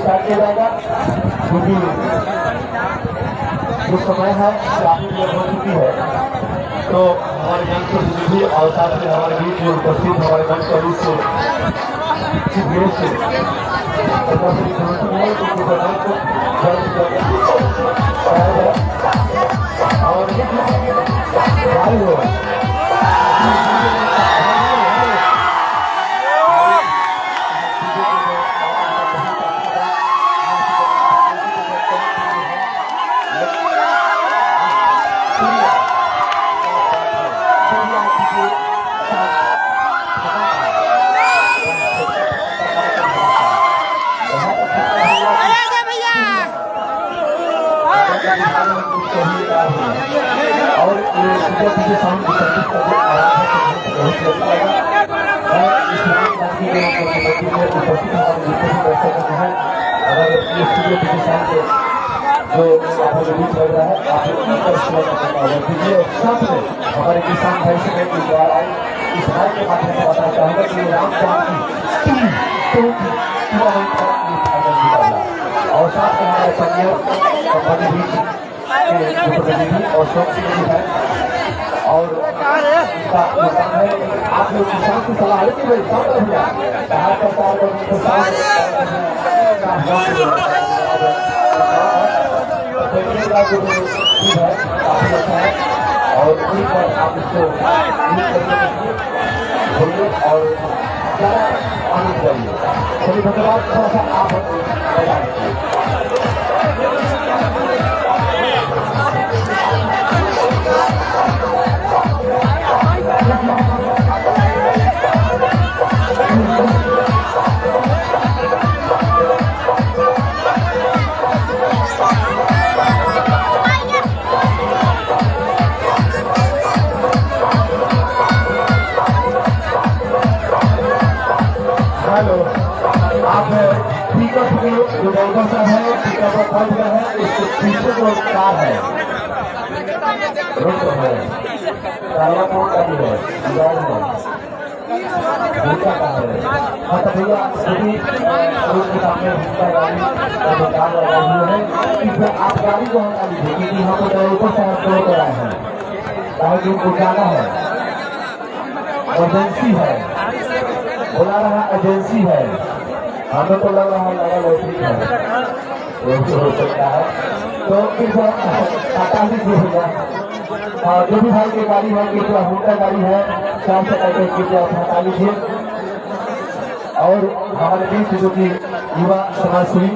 स्टार्ट किया जाएगा क्योंकि जो समय है काफी देर हो चुकी है। तो हमारे मंच के प्रतिनिधि और साथ में हमारे बीच में उपस्थित हमारे मंच के बीच से और पीछे साउंड अगर जो आपको रिलीज कर रहा है साथ में हमारे किसान भाई से मैं द्वारा इस भाई के माध्यम से बताना चाहूँगा कि राम और साथ में हमारे संजय कंपनी भी और शौक सिंह जी है और इसका नुकसान है आप लोग किसान की सलाह लेती भाई सब भैया बिहार सरकार और उसी पर आप इसको बोलिए और आनंद करिए। चलिए धन्यवाद। थोड़ा सा आप जो ड्राइवर साहब है पिकअप पर पहुंच गए हैं उसके पीछे जो कार है रुक है काला कोट का भी है भूलता का है। हाँ तो भैया सभी रोड के सामने भूलता गाड़ी का दुकान लगा हुआ है, इसमें आप गाड़ी को हटा लीजिए क्योंकि हम लोग ऊपर से हम लोग आए हैं, ताकि उनको जाना है, एजेंसी है, बुला रहा एजेंसी है, हमें तो लग रहा है लगा लॉटरी है, वो भी हो सकता है। तो इस टाटा भी जो होगा जो भी भाई की गाड़ी है, कृपया होंडा गाड़ी है 4 से करके कृपया हटा लीजिए। और हमारे बीच जो कि युवा समाजसेवी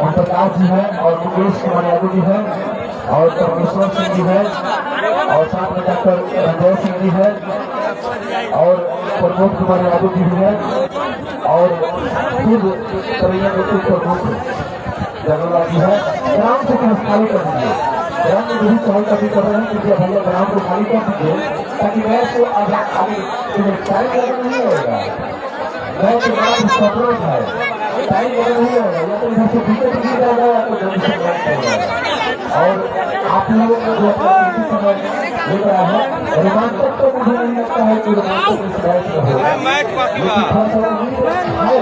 ओम प्रकाश जी है और मुकेश कुमार यादव जी है और परमेश्वर सिंह जी है और साथ में डॉक्टर रंजय सिंह जी है और प्रमोद कुमार यादव जी भी है और पूर्व तरैया प्रमुख जनरल जी है। ग्राउंड से कहीं खाली कर दीजिए, ग्राउंड में जो भी चहल कदमी कर रहे हैं कृपया भैया ग्राउंड को खाली कर दीजिए ताकि मैच को आगे टाइम लगा नहीं होगा, मैच के बाद सपोर्ट है, टाइम लगा नहीं होगा, या तो इधर से विकेट गिर जाएगा या तो जल्दी से मैच होगा। और आप लोग जो अपना समय ले रहा है रोमांचक तो मुझे नहीं लगता है कि रोमांचक इस मैच में होगा, लेकिन थोड़ा सा है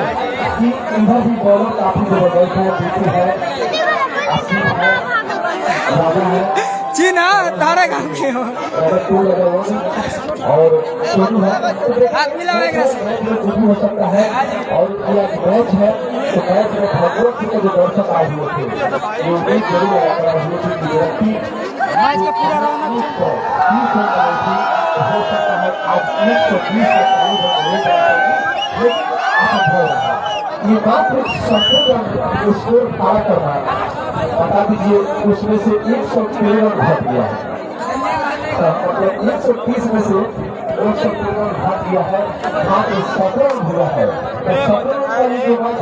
कि इधर भी बॉलर काफी जबरदस्त है, पीछे है आसिफ है, राजा है, चीना तारा काम के हो और सोनू है, कुछ भी हो सकता है। और यह मैच है तो मैच में भगवत जी के जो दर्शक आए हुए थे ये उम्मीद जरूर लगा हुए थे कि व्यक्ति हो सकता है आज 120 ये मात्र 70 स्कोर पार करना, बता दीजिए उसमें से 113 रन घट गया है, मतलब 130 में से 113 रन घट गया है, मात्र 17 रन हुआ है। तो 17 रन का ये जो मैच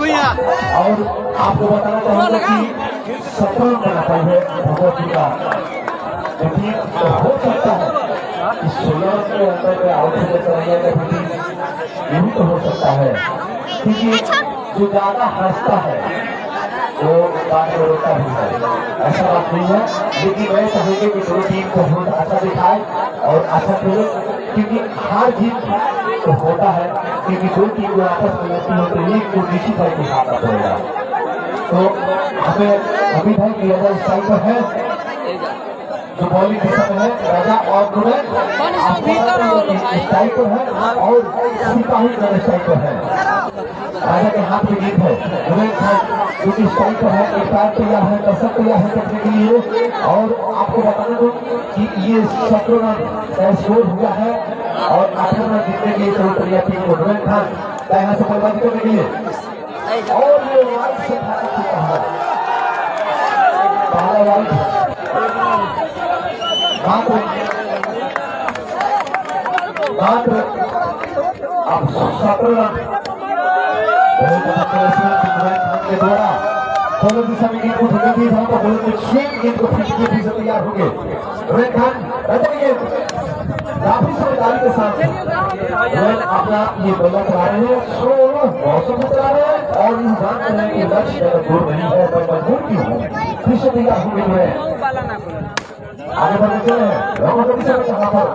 भैया और आपको बताना चाहूँगा कि 17 रन बनाता है भगवत जी का, लेकिन हो सकता है इस 16 रन के अंदर में आउट हो जाएगा, ये भी तो हो सकता है क्योंकि जो ज्यादा हंसता है वो बात में रोता भी है, ऐसा बात नहीं है। लेकिन मैं चाहूँगी कि दोनों टीम को बहुत अच्छा दिखाए और अच्छा खेले, क्योंकि हार जीत तो होता है, क्योंकि दो टीम जो आपस में लड़ती है तो एक को निश्चित भाई को हारना पड़ेगा। तो हमें अभी भाई की राजा स्टाइल पर है, जो बॉलिंग दिशा में है राजा और स्टाइल पर है और सिपाही स्टाइल पर है, राजा के हाथ में जीत है, जो कि स्टाइल पर है, एक पैर तैयार है, दर्शक तैयार है करने के लिए। और आपको बताना दो कि ये 17 रन स्कोर हुआ है और 18 रन जीतने के लिए चलो तैयार टीम को ड्रोन खान यहाँ से बर्बादी करने के लिए, और ये वाइड से भाग चुका है, पहला वाइड मात्र अब 17 रन के द्वारा दोनों दिशा में गेंद को ठोके दी था, तो दोनों में स्विंग गेंद को खींचने के लिए तैयार हो गए। रोहित खान रतन गेंद काफी समझदारी के साथ अपना ये बल्ला चला रहे हैं, स्लो मौसम चला रहे हैं और इस बात में कि लक्ष्य दूर नहीं है पर मजबूर क्यों है, फिर से तैयार हो गए हैं, आगे बढ़ने चले हैं। लोगों को दिशा में कहा पर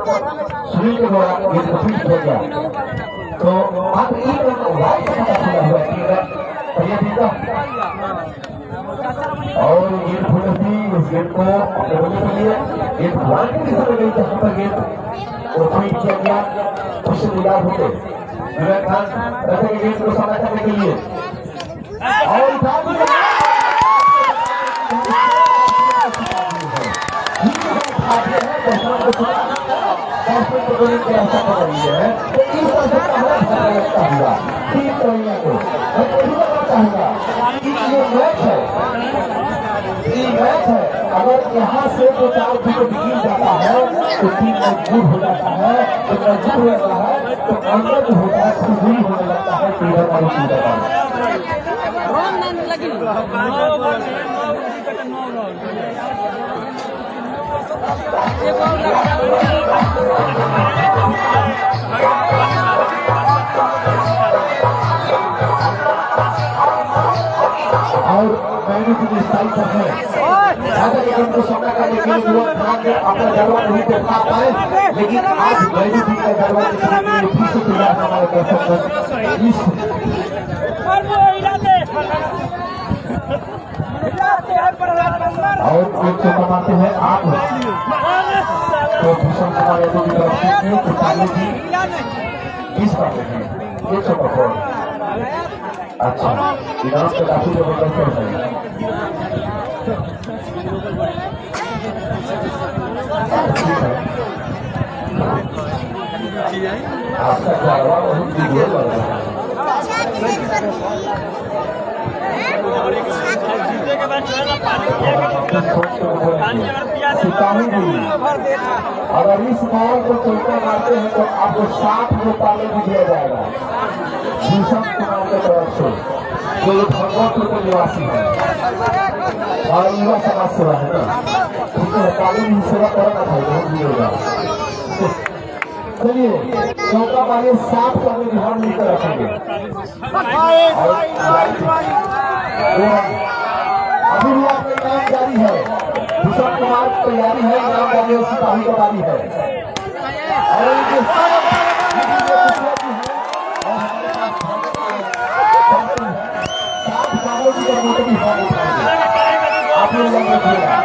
सुनील के द्वारा गेंद को फिट हो गया, तो मात्र 1 रन वाइड से पता चला हुआ और गेंद फुल थी, उस गेंद को अपने बल्ले के लिए गेंद भगवान की दिशा में गई, जहां पर गेंद को फीट किया गया, उससे तैयार हो गए विराट खान रखे के गेंद को सामना करने के लिए और उठा दिया ऐसा कर रही है, तो इस तरह से पहला लगता हुआ टीम तरैया को मैं यही बताना चाहूंगा कि ये मैच है, ये मैच है, अगर यहाँ से तो 4 विकेट गिर जाता है तो टीम मजबूर हो जाता है, तो मजबूर हो जाता है तो अंदर जो होता है खुजली होने लगता है, और मैंने की स्थायी पर है अगर एक उनको सामना करने के लिए युवा ध्यान में अपना जलवा नहीं दिखा पाए, लेकिन आज मैंने भी का जलवा दिखाने के लिए फिर से तैयार हमारे दर्शक और एक चौका मारते हैं आप तो भूषण कुमार यादव की तरफ से पुताली जी 20 पाते हैं एक चौका फोड़। अच्छा इनाम तो काफी जबरदस्त है। आपका जलवा बहुत वीडियो लग रहा है। अगर इस बॉल को चौका मारते हैं तो आपको 60 रुपये भी दिया जाएगा भूषण कुमार की तरफ से, जो भगवतपुर के निवासी है और युवा समाज सेवा है ना, ठीक है, कानूनी सेवा करना चाहिए। चलिए चौका मारिए 60 को हमें ध्यान लेकर रखेंगे। अभी भी आपका इनाम जारी है, भूषण कुमार की तैयारी है, इनाम जारी है, सिपाही का बारी है। आप लोग रखिएगा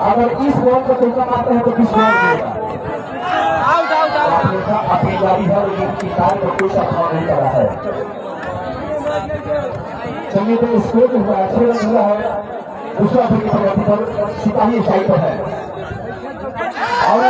अगर इस बॉल को चौका मारते हैं तो किस बॉल मिलेगा अपनी जारी है, लेकिन कार्य को कोई साथ नहीं कर रहा है। चलिए तो स्कोर जो हुआ अच्छे रन हुआ है, दूसरा फिर की प्रगति पर सिपाही साइड पर है और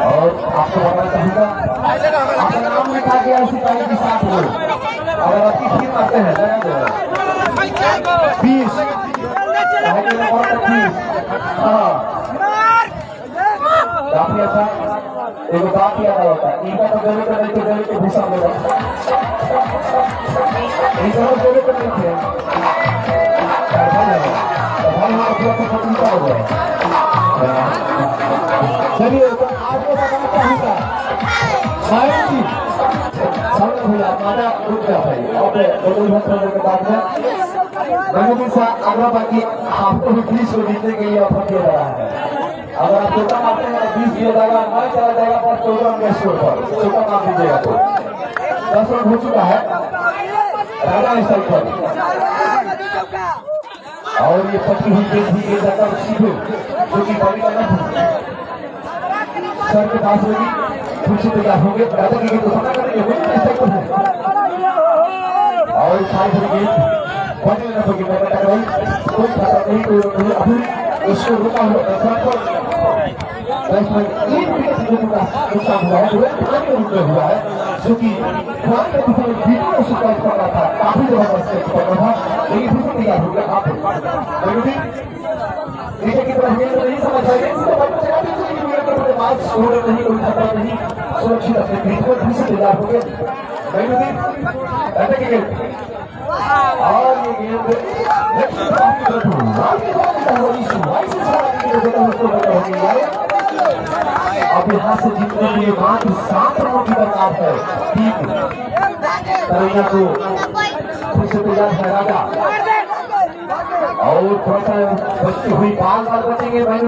और आपको बताना चाहूँगा आपका नाम लिखा गया सिपाही के साथ हो, अगर आपकी फिर आते हैं 20 काफी अच्छा। एक बात याद होता है, इनका तो गले पर नहीं गले के भूसा में इनका गले पर नहीं थे चलिए तो आपको बताना चाहूँगा भैया माना रुक गया भाई और के बाद में आग्रह बाकी आपको भी 20 को जीतने के लिए ऑफर दिया जा रहा है। अगर आप चौका मारते हैं तो 20 दिया जाएगा, न चला जाएगा पर 14 रन के स्कोर पर चौका मार दीजिएगा तो 10 रन हो चुका है राजा स्थल पर और ये पटरी हुई गेंद भी गेंद जाकर सीधे जो कि बॉडी का न सर के पास होगी, फिर से तैयार होंगे राजा की गेंद को सामना करेंगे और साइड में गेंद बॉडी में होगी मैं टकराई कोई खतरा नहीं, कोई अभी उसको रुका हुआ बैट्समैन एक विकेट से का नुकसान हुआ है, हुआ है जो कि वीडियो सुपाइस कर रहा था, काफी जबरदस्त कर रहा था, लेकिन फिर से तैयार हो गया। आप नीचे की तरफ गेंद नहीं समझ आएंगे, नहीं कोई खतरा नहीं, सुरक्षित अपने पीठ पर फिर से तैयार हो गए और ये गेंद अब यहाँ से जीतने के लिए मात्र 7 रनों की दरकार है। ठीक तरैया को फिर से तैयार है राजा और थोड़ा सा बचती हुई बाल बचेंगे भाई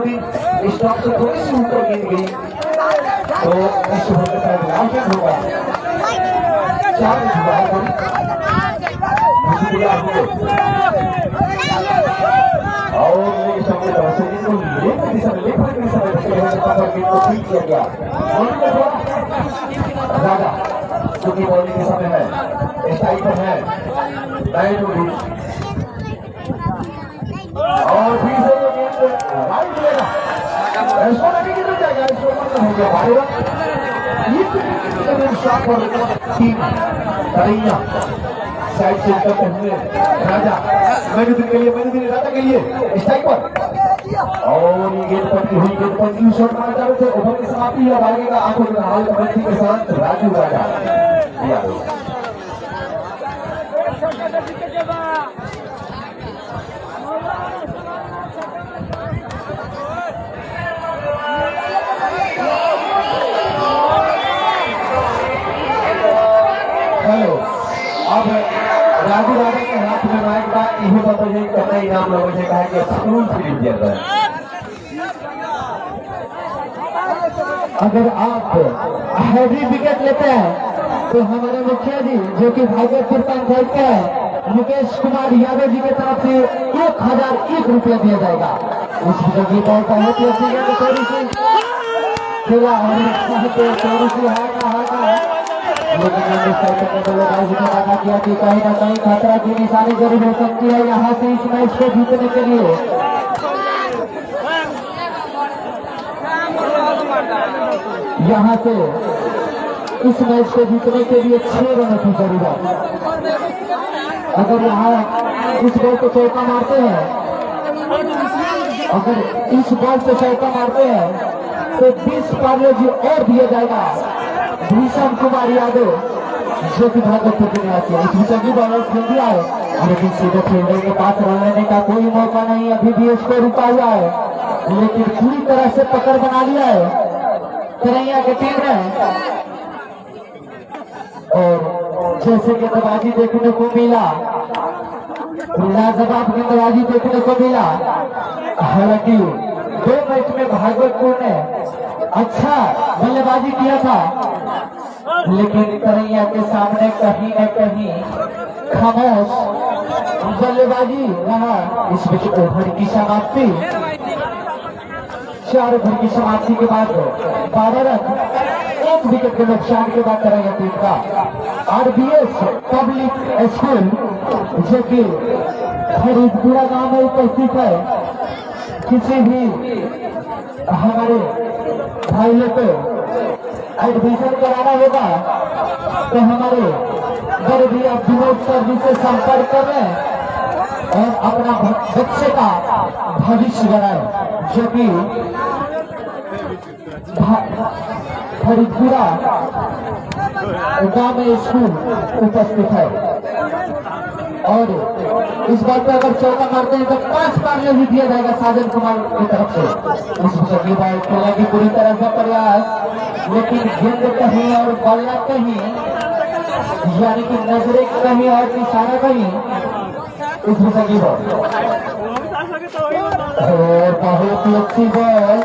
स्टॉप से थोड़ी सी ऊपर गेंद गई तो इस होने का लाइसेंस होगा 4 रन हुआ है तैयार हुए और मेरे सामने तरफ से इनको लेकर के समय को ठीक किया गया राजा जो कि बॉलिंग के समय है स्ट्राइक पर है और फिर से ये गेंद राइट लेगा इसको लगे कि मिल जाएगा इसको मत हो गया भाई ये शॉट पर टीम करिया साइड से करते हुए राजा मैंने राजा के लिए स्ट्राइक पर और ये गेंद पर हुई गेंद पर न्यू शॉट मारा जा रहे थे ओवर की समाप्ति है आगे का आंखों के हाल कमेंट्री के साथ राजू राजा हेलो अब राजू राजा के हाथ में माइक का यही बताइए कितना इनाम लोगों से कहा कि स्कूल फ्री दिया जाए अगर आप हैवी विकेट लेते हैं तो हमारे मुखिया जी जो कि भागलपुर पंचायत के हैं मुकेश कुमार यादव जी की तरफ से 1001 रुपया दिया जाएगा। उस जगह बॉल का है थोड़ी सी खेला थोड़ी सी हारा लेकिन वादा किया कि कहीं ना कहीं खतरा की निशानी जरूर हो सकती है यहाँ से इस मैच को जीतने के लिए। यहाँ से इस मैच को जीतने के लिए 6 रन की जरूरत। अगर यहाँ इस बॉल को चौका मारते हैं अगर इस बॉल से चौका मारते हैं तो 20 पार्ले और दिया जाएगा भीषण कुमार यादव जो कि भागलपुर के निवासी है। इसमें चंगी बॉलर खेल दिया है लेकिन सीधे फील्डर के पास रन लेने का कोई मौका नहीं। अभी भी उसको रुका हुआ है लेकिन पूरी तरह से पकड़ बना लिया है करैया की टीम ने। और जैसे गेंदबाजी देखने को मिला लाजवाब गेंदबाजी देखने को मिला। हालांकि 2 मैच में भागलपुर ने अच्छा बल्लेबाजी किया था लेकिन करैया के सामने कहीं न कहीं खामोश बल्लेबाजी रहा। इस बीच ओवर की समाप्ति 4 ओवर की समाप्ति के बाद 12 रन 1 विकेट के नुकसान के बाद करैया टीम का RBS पब्लिक स्कूल जो कि फरीदपुरा गांव में उपस्थित है। किसी भी हमारे भाई लोग को एडमिशन कराना होगा तो हमारे गरीबी विनोद सर्विस से संपर्क करें और अपना बच्चे का भविष्य बनाए जो कि फरीदपुरा गांव में स्कूल उपस्थित है। और इस बात पर अगर चौका मारते हैं तो 5 पार्ले भी दिया जाएगा साजन कुमार की तरफ से। इस खेलने की पूरी तरह से प्रयास लेकिन गेंद कहीं और बल्ला कहीं यानी कि नजरे कहीं और इशारा कहीं इस की बॉल और बहुत ही अच्छी बॉल।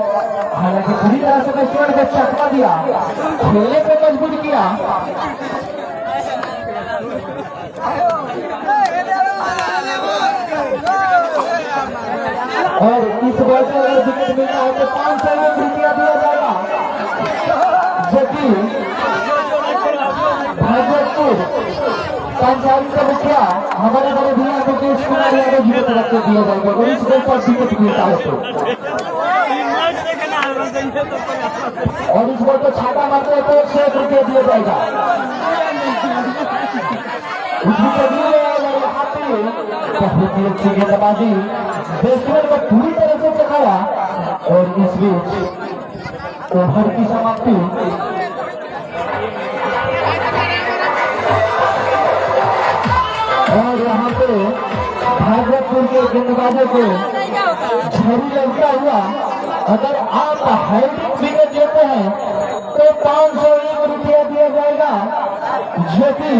हालांकि पूरी तरह से बैट्समैन को चकमा दिया खेलने पे मजबूर किया। और इस बॉल से अगर विकेट मिलता है तो 500 रुपया दिया जाएगा जो कि भागलपुर पंचायत का मुखिया हमारे बड़े भैया मुकेश कुमार यादव जी की तरफ से दिया जाएगा। और इस बॉल पर विकेट मिलता है तो और इस बॉल को छाटा मारते हैं तो 100 रुपया दिया जाएगा। बहुत ही अच्छी गेंदबाजी बैट्समैन को पूरी तरह से चढ़ाया। और इस बीच ओवर की समाप्ति और यहाँ पे भागलपुर के गेंदबाजों को झड़ी लगता हुआ अगर आप हैट्रिक विकेट लेते हैं तो 501 रुपया दिया जाएगा जो कि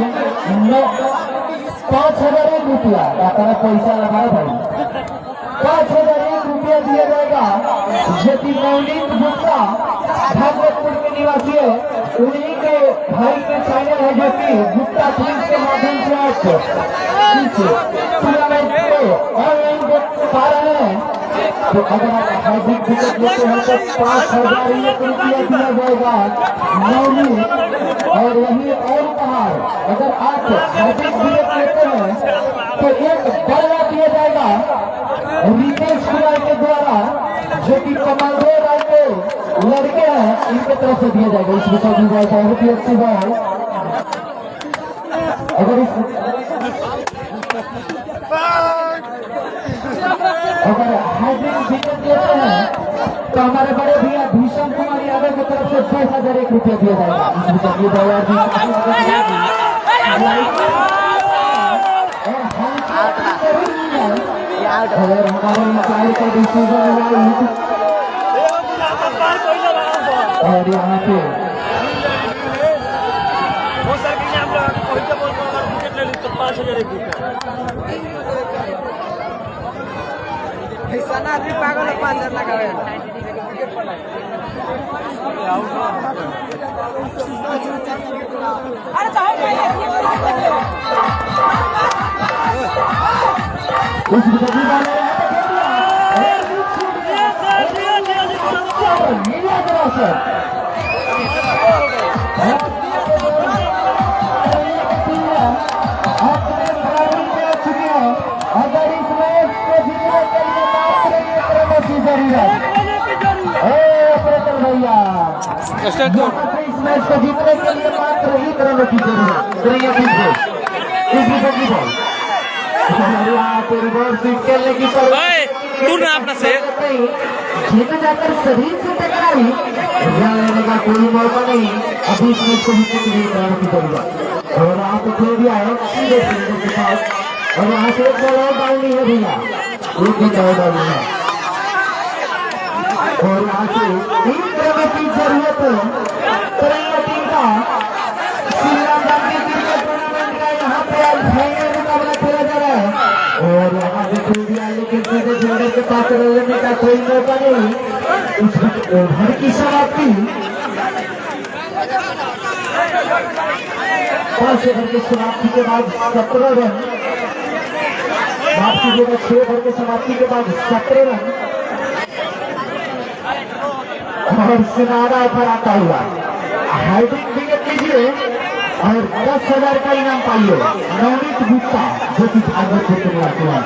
5001 रुपया पैसा लगाए भाई 5001 रुपया दिया जाएगा जो कि नवनीत गुप्ता भागलपुर के निवासी है। उन्हीं के भाई के चैनल है जो कि गुप्ता फिल्म के माध्यम से मैच टूर्नामेंट को ऑनलाइन देख पा रहे हैं तो अगर आप हार्दिक विकेट लेते हैं तो 5,000 रुपया दिया जाएगा नवनीत। और वही और उपहार अगर आप हार्दिक विकेट लेते हैं तो एक बल्ला दिया जाएगा रितेश कुमार के द्वारा, जो कि कमांडो राय के लड़के हैं, इनके तरफ से दिया जाएगा। इस विकेट दी जाए बहुत ही अच्छी बॉल। अगर हार्दिक विकेट लेते हैं तो हमारे बड़े भैया भीषण कुमार यादव की तरफ से 2,001 रुपया दिया जाएगा। इस विकेट की बॉलर और हमारे इंचार्ज का डिसीजन और यहाँ पे पागल 5,000 लगावे उस विकेट अगर इस मैच को जीतने के लिए मात्र एक रनों की जरूरत ऑपरेटर भैया, इस मैच को जीतने के लिए मात्र एक रनों की जरूरत। इस विकेट की बॉल खेलने की अपना से जीते जाकर शरीर से टकराई लेने का कोई मौका नहीं। अभी इस मैच को जीतने के लिए एक रनों की जरूरत और यहाँ पे खेल दिया है सीधे के साथ। और यहाँ से एक बॉल और डालनी है भैया, एक ही बॉल डालनी है और यहाँ से एक रनों की जरूरत तिरंगा टीम का श्रीराम गांधी क्रिकेट टूर्नामेंट का यहाँ पे आज फाइनल मुकाबला खेला जा रहा है। और यहाँ से खेल दिया लेकिन सीधे फील्डर के पास रहने का कोई मौका नहीं। उस ओवर की समाप्ति 5 ओवर की समाप्ति के बाद 17 रन, माफ कीजिएगा 6 ओवर की समाप्ति के बाद 17 रन और सिनारा पर आता हुआ हार्दिक विकेट लीजिए और 10,000 का इनाम पाइए नवनीत गुप्ता, जो कि भागवत के निवासी हैं।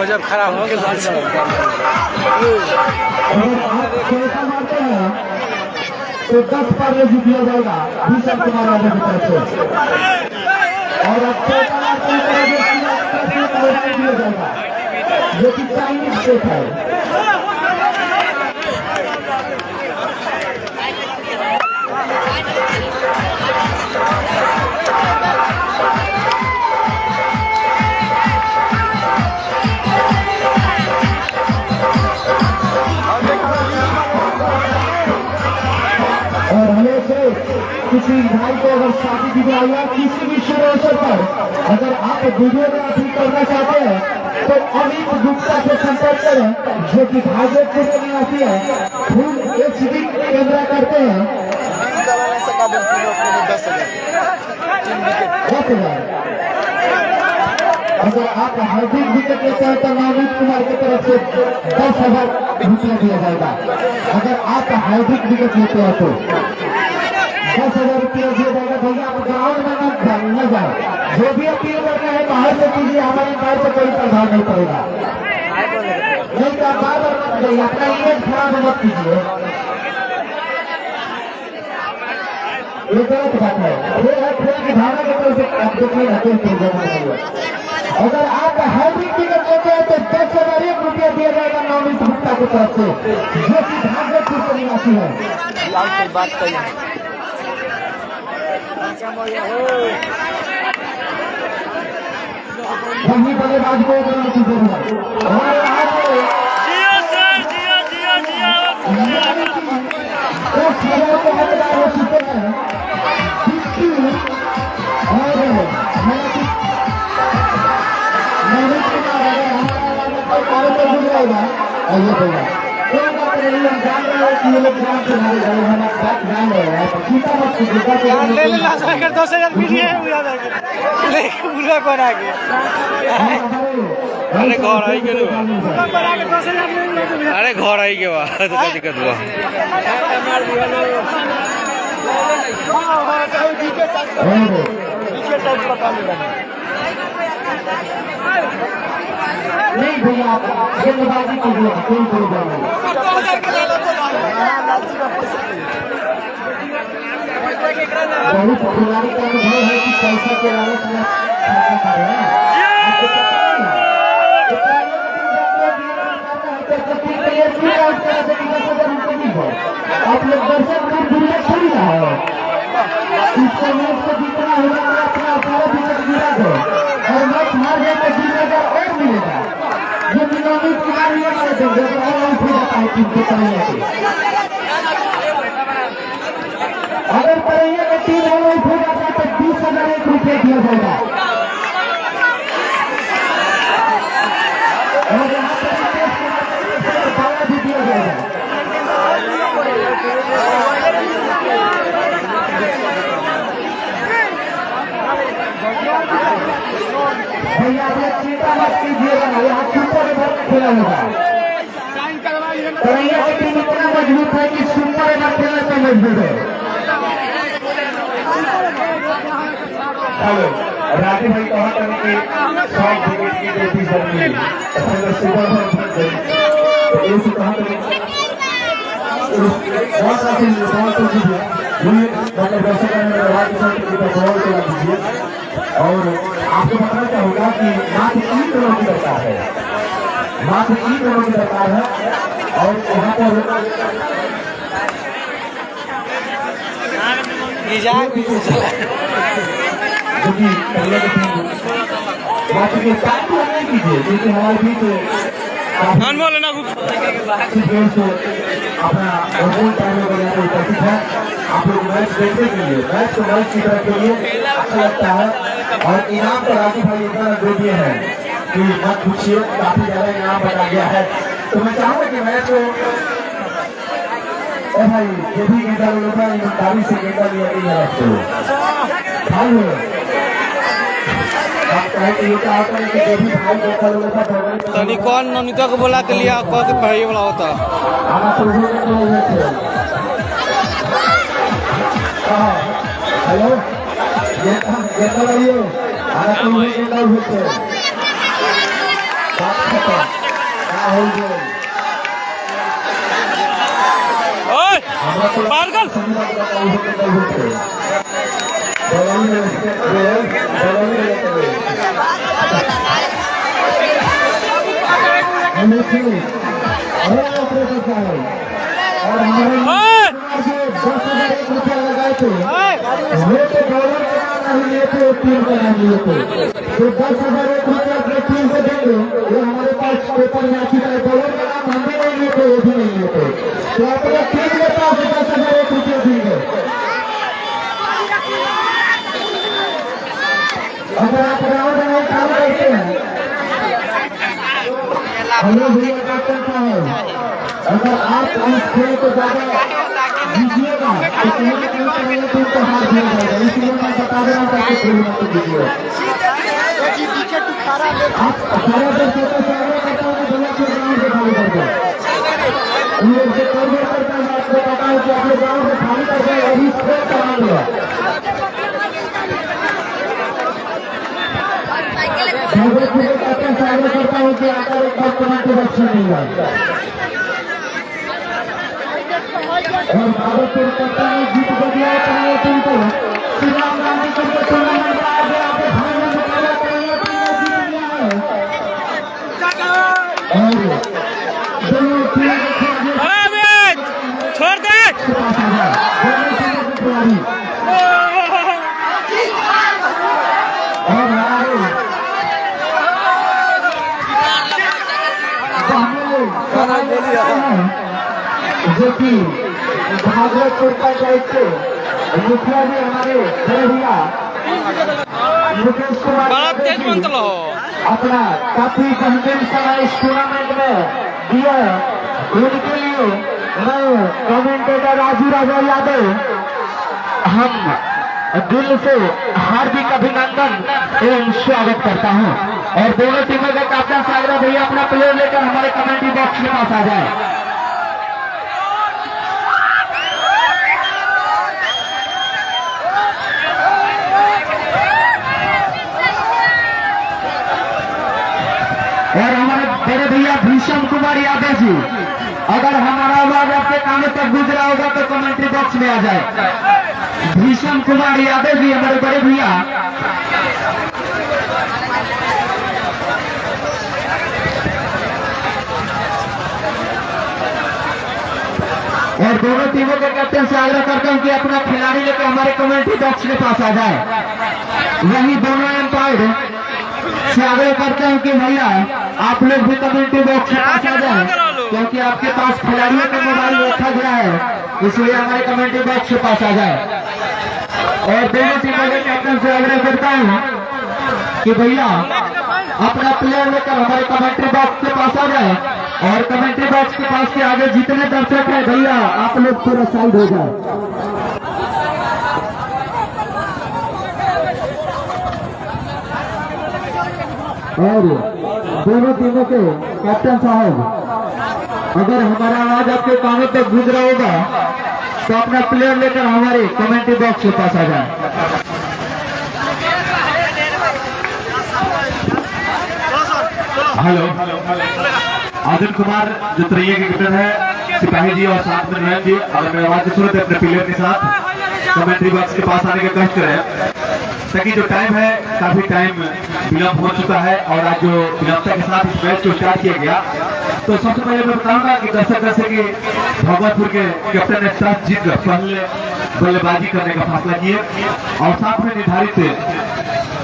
जब खराब हो गया मारते हैं तो 10 पर दिया जाएगा भीषण कुमार यादव की तरफ से और अब दिया जाएगा जो कि चाइनीज शेप है। और हमें से किसी भाई को अगर शादी विवाह या किसी भी शुभ अवसर पर अगर आप वीडियोग्राफी करना चाहते हैं तो अमित गुप्ता से संपर्क करें, जो कि भागवतपुर के निवासी है। फुल HD कैमरा करते हैं। 10,000 अगर आप हार्दिक विकेट लेते हैं तो नवनीत कुमार की तरफ से 10,000 रुपया दिया जाएगा। अगर आप हार्दिक विकेट लेते हैं तो 10,000 रुपया दिया जाएगा। भैया आप ग्राउंड में न जाए, जो भी अपील करना है बाहर से कीजिए, हमारे बाहर से कोई प्रभाव नहीं पड़ेगा। नहीं तो आप बार बार मत जाइए, अपना इमेज खराब मत कीजिए, ये गलत बात है। खेल की भावना की तरफ से आप देखिए। अगर आप हार्दिक विकेट लेते हैं तो 10,001 रुपया दिया जाएगा नवनीत गुप्ता की तरफ से, जो कि भागवतपुर के निवासी है। बात करिए वही बल्लेबाज को करने की जरूरत और यहाँ से 10,000 के हकदार हो चुके हैं और नवनीत कुमार। अगर हमारा गुजराएगा आइए भैया नहीं, हम जान रहे हैं कि ये लोग जान से मारे गए, हम आप बात जान रहे हैं, चीता मत कीजिएगा कि हम ले लेना सागर 10,000 पीछे है उड़ा देंगे लेकिन पूरा बना के अरे घर आई के पूरा बना के 10,000 ले लेना अरे घर आई के बा तो क्या दिक्कत हुआ नहीं भैया आप जल्दबाजी कीजिए, कोई प्रॉब्लम नहीं। बहुत पॉपुलरिटी का अनुभव है कि पैसा के लालच में खर्चा कर रहे हैं। आपको पता है आप लोग दर्शक दूर दूर तक थोड़ी रहा है, इसका मैच को जितना होगा अपना 18 विकेट गिरा दो और मैच हार जाए तो 20,000 और मिलेगा। ये निगमित कुमार ये मारे देंगे और आउट हो जाता है टीम के तरैया के। अगर तरैया का टीम ऑल आउट हो जाता है तो 20,001 रुपये दिया जाएगा। और यहाँ पर बाला भी दिया जाएगा। भैया आप चिंता मत कीजिएगा, यहाँ सुपर ओवर खेला होगा। तरैया की टीम इतना मजबूत है कि सुपर ओवर खेलने पर मजबूत है। हेलो राजीव भाई कहा था कि 100 विकेट की देती जरूरी सुपर ओवर ये से कहा था बहुत अच्छी बहुत अच्छी है ये मतलब दर्शक ने राजीव भाई की बॉल चला दीजिए। और आपको बताना चाहूंगा कि मात्र 3 रनों की दरकार है, मात्र 3 रनों की दरकार है। और यहाँ पर जो कि पहले के टीम मात्र के टाइम नहीं कीजिए क्योंकि हमारे बीच अनमोल ना खूब देर से अपना गोल टाइम में यहाँ पर उपस्थित है। आप लोग मैच देखने के लिए मैच को मैच की तरह के लिए अच्छा लगता है। और इनाम तो राजीव भाई इतना दे दिए हैं कि मत पूछिए, काफी ज्यादा इनाम बता गया है। तो मैं चाहूंगा कि मैच को भाई जो भी गेंदा लोग ईमानदारी से गेंदा लिया नहीं रखते भाई हो आप कहें कि ये चाहते हैं कि जो भी भाई गेंदा लोग तनी कौन नमिता को बोला के लिया कह के पढ़ाई वाला होता आना शुरू हुए थे। हेलो गेंदा लाइए आना शुरू हुए गेंदा हुए थे बात खत्म क्या हो गया पागल और हमारे 10,001 रुपया लगाए थे वो तो बॉलर का नाम नहीं लिए थे, टीम का नाम लिए थे। तो 10,001 रुपया अपने टीम को देंगे, वो हमारे पास पेपर में आती है। बॉलर का नाम हमने नहीं लिए थे, वो भी नहीं लिए थे। तो अपना टीम के पास 10,001 रुपया देंगे। अगर आप राउंड में काम करते हैं हेलो भैया बात करता है, अगर आप इस खेल को ज्यादा दीजिएगा तो कहीं ना कहीं टीम को हार दिया जाएगा। इसलिए मैं बता दे रहा हूँ कि खेल मत दीजिए। आप 18 दर्शकों से आगे करता हूँ कि भैया फिर ग्राउंड से खाली कर दो। ये जो कॉर्नर करता है आपको पता है कि अपने ग्राउंड से खाली कर दो, अभी स्ट्रेट करा लिया। करता हूँ कि अगर एक बार तुम्हारे बच्चे नहीं है और भागलपुर करता है जीत गया है टीम को श्री राम गांधी करके टूर्नामेंट में आ गया आपके भाई में मुकाबला करेंगे जीत गया है। और दोनों टीम छोड़ दे जो कि भागलपुर पंचायत के मुखिया जी हमारे भैया मुकेश कुमार बड़ा तेज मंत्र हो अपना काफी बेहतरीन समय इस टूर्नामेंट में दिया उनके लिए मैं कमेंटेटर राजू राजा यादव हम दिल से हार्दिक अभिनंदन एवं स्वागत करता हूं। और दोनों टीमों के कैप्टन सागरा भैया अपना प्लेयर लेकर हमारे कमेंट्री बॉक्स में पास आ जाए। और हमारे बड़े भैया भीषम कुमार यादव जी, अगर हमारा आवाज आपके कानों तक गुजरा होगा तो कमेंट्री बॉक्स में आ जाए। भीषम कुमार यादव जी हमारे बड़े भैया। और दोनों टीमों के कैप्टन से आग्रह करता हूं कि अपना खिलाड़ी लेकर हमारे कमेंट्री बॉक्स के पास आ जाए। वही दोनों एम्पायर से आग्रह करते हैं कि भैया आप लोग भी कमेंट्री बॉक्स में पास आ जाए, क्योंकि आपके पास खिलाड़ियों का मोबाइल रखा गया है, इसलिए हमारे कमेंट्री बॉक्स के पास आ जाए। और दोनों टीमों के कैप्टन से आग्रह करता हूं कि भैया अपना प्लेयर लेकर हमारे कमेंट्री बॉक्स के पास आ जाए। और कमेंट्री बॉक्स के पास के आगे जितने दर्शक हैं भैया आप लोग थोड़ा साइड हो जाए। और दोनों टीमों के कैप्टन साहब, अगर हमारा आवाज आपके कानों तक गूंज रहा होगा तो अपना प्लेयर लेकर हमारे कमेंट्री बॉक्स के पास आ जाए। हेलो, आदिल कुमार जो तैयार के कैप्टन है, सिपाही जी और साथ में नयन जी, अगर मेरी आवाज सुनते अपने प्लेयर के साथ कमेंट्री बॉक्स के पास आने का कष्ट करें, ताकि जो टाइम है काफी टाइम विलंब हो चुका है और आज जो विलंबता के साथ इस मैच को स्टार्ट किया गया। तो सबसे पहले मैं बताऊंगा कि दर्शक जैसे कि भगवतपुर के कैप्टन ने टॉस जीतकर पहले बल्लेबाजी करने का फैसला किए और साथ में निर्धारित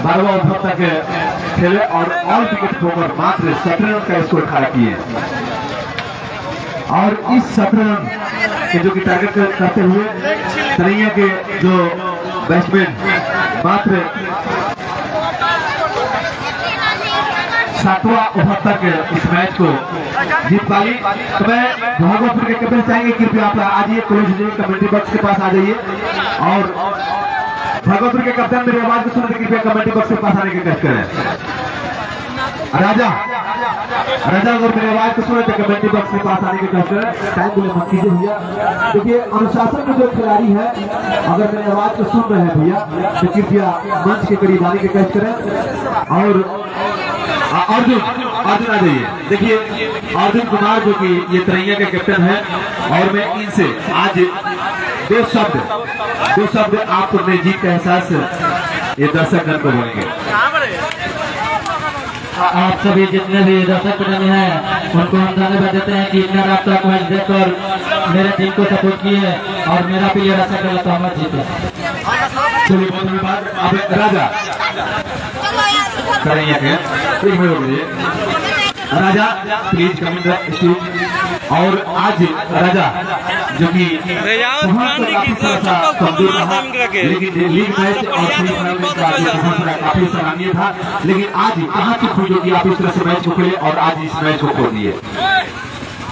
12 ओवर तक खेले और ऑल विकेट खोकर मात्र 17 रन का स्कोर खड़ा किए। और इस 17 रन के जो कि टारगेट करते हुए तरैया के जो बैट्समैन मात्र 7वां ओवर तक इस मैच को जीत पाई। तो मैं भागवतपुर के कैप्टन चाहेंगे कृपया आप आज ये क्लोज कमेंट्री बॉक्स के पास आ जाइए। और भागवतपुर के कैप्टन मेरी आवाज को सुनते कृपया कमेंट्री बॉक्स के पास आने की कोशिश करें। राजा अगर मेरी आवाज को सुने तो कमेंट्री बॉक्स के पास आने की कोशिश करें। टाइम बोले मत कीजिए भैया। देखिए अनुशासन के जो खिलाड़ी है अगर मेरी आवाज को सुन रहे हैं भैया तो कृपया मंच के करीब आने की कोशिश करें। और अर्जुन आ जाइए। देखिए अर्जुन कुमार जो कि ये तरैया के कैप्टन है और मैं इनसे आज दो शब्द आपको अपने जीत का एहसास ये दर्शक गण को बोलेंगे। आप सभी जितने भी दर्शक हैं उनको हम धन्यवाद देते हैं कि इतना रात तक मैच देखकर मेरे टीम को सपोर्ट किए और मेरा प्लेयर अच्छा कर तो हम जीते। चलिए बहुत धन्यवाद। अब राजा करेंगे Raja please come in the stage. और आज राजा जो कि कमजोर रहा लेकिन लीग मैच और सेमीफाइनल में काफी सराहनीय था, लेकिन आज कहाँ की खुशी होगी आप इस तरह से मैच को खेले और आज इस मैच को खोल दिए।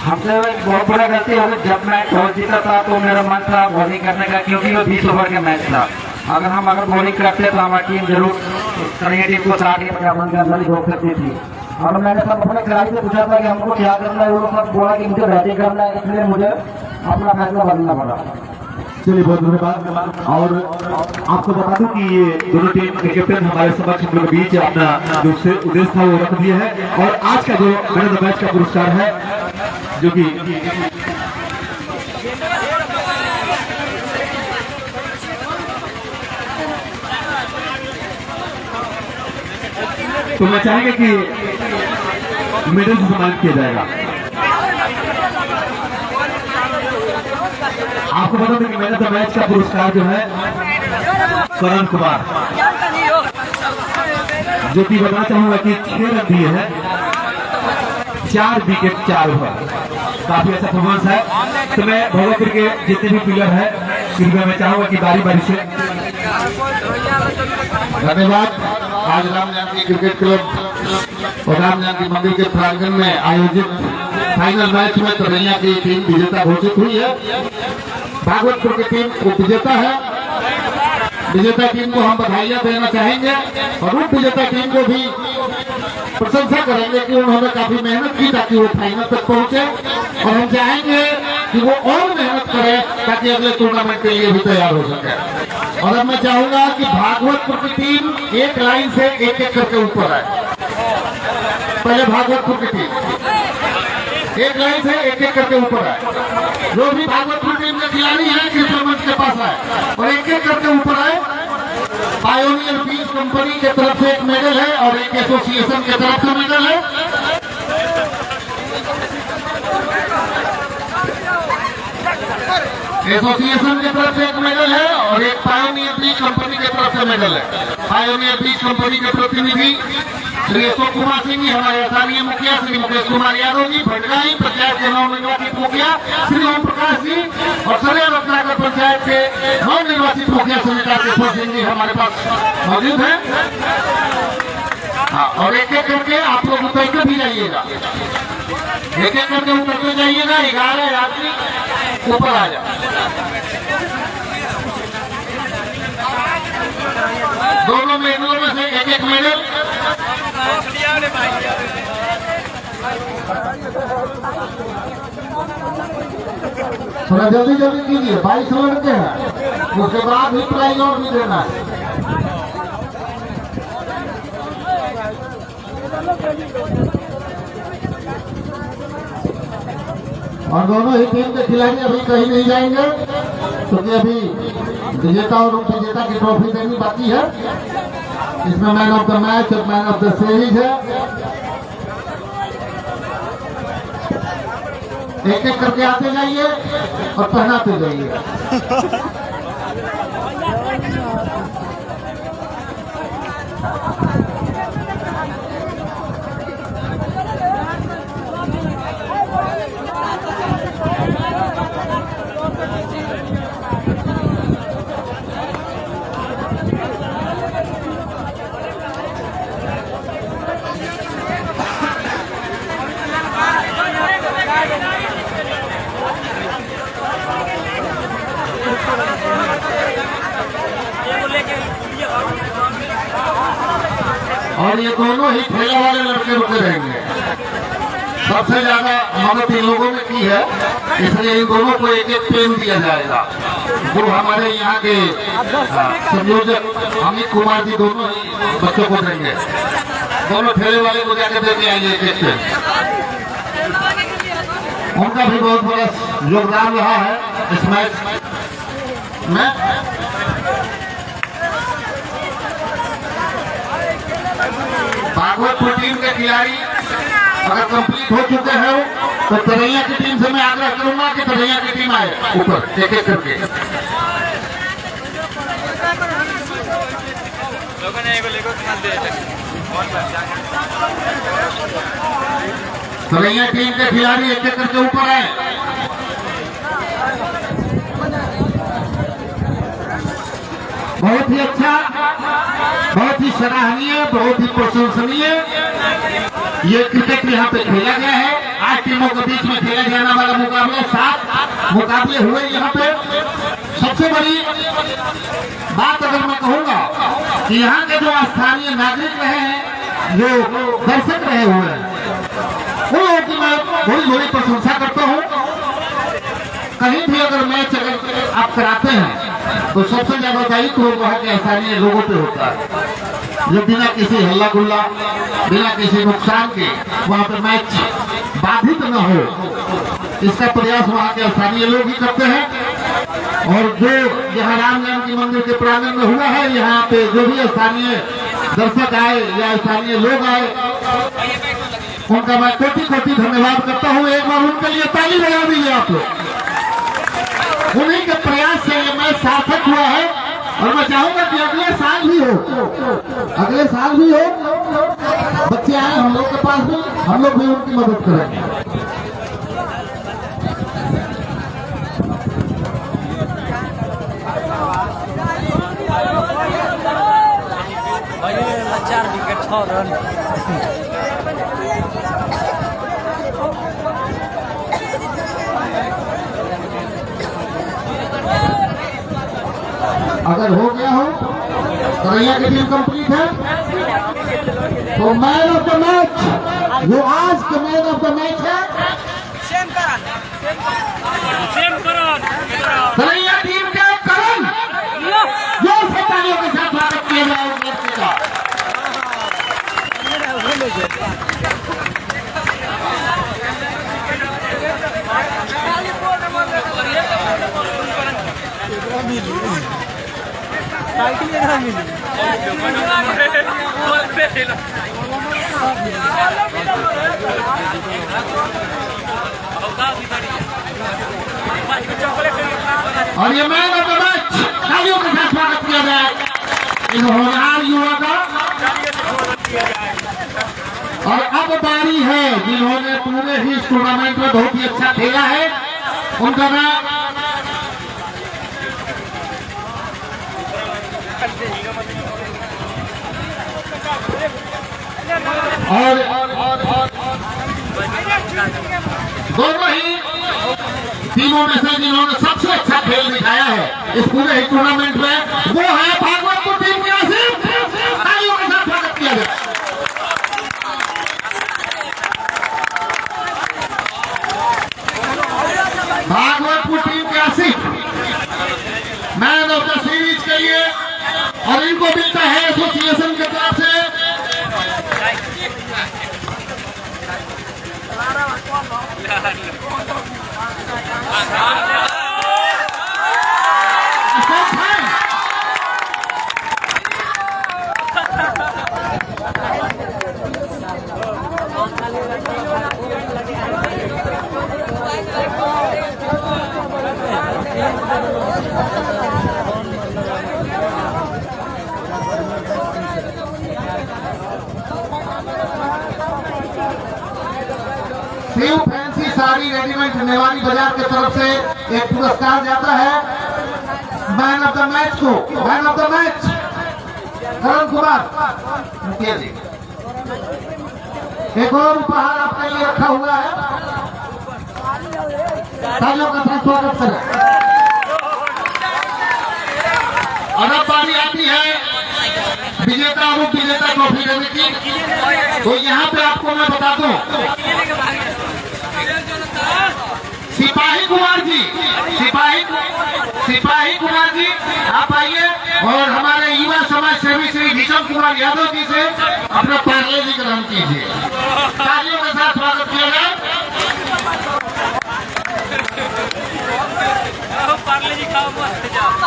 हमसे बहुत बड़ा गलती है। जब मैं टॉस जीता था तो मेरा मन था बॉलिंग करने का, क्योंकि वो 20 ओवर का मैच था। अगर बॉलिंग करते तो हमारी टीम जरूर टीम को 60 या 50 रन के अंदर ही रोक सकती थी। और मैंने सब अपने खिलाड़ी से पूछा था कि हमको क्या करना है, वो लोग सब बोला कि मुझे बैटिंग करना है, इसलिए मुझे अपना फैसला बदलना पड़ा। चलिए बहुत धन्यवाद। और आपको बता दूं कि ये दोनों टीम के कैप्टन हमारे समक्ष हम लोग के बीच अपना जो उद्देश्य था वो रख दिए है। और आज का जो मैन ऑफ द मैच का पुरस्कार है जो कि तो मैं चाहेंगे कि मेडल से सम्मानित किया जाएगा। आपको बता दें कि मैन ऑफ द मैच का पुरस्कार जो है करण कुमार जो कि बताना चाहूंगा कि 6 रन दिए हैं, 4 विकेट 4 ओवर, काफी अच्छा परफॉर्मेंस है। तो मैं भगवतपुर के जितने भी प्लेयर हैं कृपया मैं चाहूंगा कि बारी बारी से धन्यवाद। आज राम जानकी क्रिकेट क्लब और राम जानकी मंदिर के प्रांगण में आयोजित फाइनल मैच में तरैया की टीम विजेता घोषित हुई है। भागवतपुर की टीम विजेता है। विजेता टीम को हम बधाइयां देना चाहेंगे और उप विजेता टीम को भी प्रशंसा करेंगे कि उन्होंने काफी मेहनत की ताकि वो फाइनल तक पहुंचे, और हम चाहेंगे कि वो और मेहनत करे ताकि अगले टूर्नामेंट के लिए भी तैयार हो सके। और अब मैं चाहूंगा कि भागवतपुर की टीम एक लाइन से एक एक करके ऊपर आए। पहले भागवतपुर की टीम एक लाइन से एक एक करके ऊपर आए। जो भी भागवतपुर टीम के खिलाड़ी हैं कृपया मंच के पास आए और एक एक करके ऊपर आए। पायोनियर बीज कंपनी की तरफ से एक मेडल है और एक एसोसिएशन की तरफ से मेडल है। एसोसिएशन की तरफ से एक मेडल है और एक पायोनियर बीज कंपनी की तरफ से मेडल है। पायोनियर बीज कंपनी के प्रतिनिधि श्री अशोक कुमार सिंह जी, हमारे स्थानीय मुखिया श्री मुकेश कुमार यादव जी, भटगाई पंचायत के नवनिर्वाचित मुखिया श्री ओम प्रकाश जी और सरे रत्नाकर पंचायत के नवनिर्वाचित मुखिया श्री राकेश्वर सिंह जी हमारे पास मौजूद हैं। हाँ, और एक एक करके आप लोग उतरते भी जाइएगा, एक एक करके उतरते जाइएगा। 11 आदमी ऊपर आ जाए। दोनों मेडलों में से एक एक मेडल। थोड़ा जल्दी जल्दी कीजिए, 22 लड़के हैं, उसके बाद भी प्राइज और भी देना है। और दोनों ही टीम के खिलाड़ी अभी कहीं नहीं जाएंगे क्योंकि अभी विजेता और उप विजेता की ट्रॉफी देनी बाकी है। इसमें मैन ऑफ द मैच और मैन ऑफ द सीरीज है। एक एक करके आते जाइए और पहनाते जाइए। और ये दोनों ही ठेला वाले लड़के रुके रहेंगे। सबसे ज्यादा मदद इन लोगों ने की है, इसलिए इन दोनों को एक एक पेन दिया जाएगा। जो हमारे यहाँ के संयोजक अमित कुमार जी दोनों ही बच्चों को देंगे। दोनों ठेले वाले को जाकर देके आएंगे एक एक पेन। उनका भी बहुत बड़ा योगदान रहा है इस मैच में। भागवतपुर टीम के खिलाड़ी अगर कंप्लीट हो चुके हैं तो तरैया की टीम से मैं आग्रह करूंगा कि तरैया की टीम आए ऊपर एक एक करके। तरैया टीम के खिलाड़ी एक एक करके ऊपर आए। बहुत ही अच्छा, बहुत ही सराहनीय, बहुत ही प्रशंसनीय ये क्रिकेट यहाँ पे खेला गया है। 8 टीमों के बीच में खेला जाने वाला मुकाबला 7 मुकाबले हुए यहाँ पे। सबसे बड़ी बात अगर मैं कहूँगा कि यहाँ के जो स्थानीय नागरिक रहे हैं, जो दर्शक रहे हुए हैं, उन लोगों की मैं बड़ी बड़ी प्रशंसा करता हूँ। कहीं भी अगर मैच अगर आप कराते हैं तो सबसे ज्यादा दायित्व वहाँ के स्थानीय लोगों पे होता है। जो बिना किसी हल्ला गुल्ला, बिना किसी नुकसान के वहाँ पे मैच बाधित न हो, इसका प्रयास वहाँ के स्थानीय लोग ही करते हैं। और जो यहाँ राम जानकी मंदिर के प्रांगण में हुआ है, यहाँ पे जो भी स्थानीय दर्शक आए या स्थानीय लोग आए, उनका मैं कोटि कोटि धन्यवाद करता हूँ। एक बार उनके लिए ताली बजा दीजिए आप लोग। उन्हीं के प्रयास से ये मैच सार्थक हुआ है और मैं चाहूंगा कि अगले साल भी हो, अगले साल भी हो। बच्चे आए हम लोग के पास भी, हम लोग भी उनकी मदद करेंगे। चार विकेट 6 रन। सरैया की टीम कंप्लीट है। तो मैन ऑफ द मैच जो आज के मैन ऑफ द मैच है सरैया टीम के करण, जो तालियों के साथ स्वागत किया जाएगा। और ये मैन ऑफ द मैच तालियों के साथ स्वागत किया जाए इस होनहार युवा का। और अब बारी है जिन्होंने पूरे ही इस टूर्नामेंट में बहुत ही अच्छा खेला है, उनका नाम और दोनों ही टीमों में से जिन्होंने सबसे अच्छा खेल दिखाया है इस पूरे ही टूर्नामेंट में वो है भागवतपुर टीम के आसिफ। तालियों के साथ स्वागत किया जाए। भागवतपुर टीम के Asif man of the series के लिए, और इनको मिलता है एसोसिएशन की तरफ से शिव फैंसी साड़ी रेडीमेड नेवारी बाजार की तरफ से एक पुरस्कार जाता है मैन ऑफ द मैच को। Man of the match Karan Kumar मुखिया जी। एक और उपहार आपके लिए रखा हुआ है, तालियों का साथ स्वागत करें। और अब बारी आती है विजेता और उप विजेता ट्रॉफी देने की। तो यहाँ पे आपको मैं बता दूं, सिपाही कुमार जी आप आइए और हमारे युवा समाज सेवी श्री भीषम कुमार यादव जी से अपना पार्ले जी ग्रहण कीजिए। तालियों के साथ स्वागत किया जाए।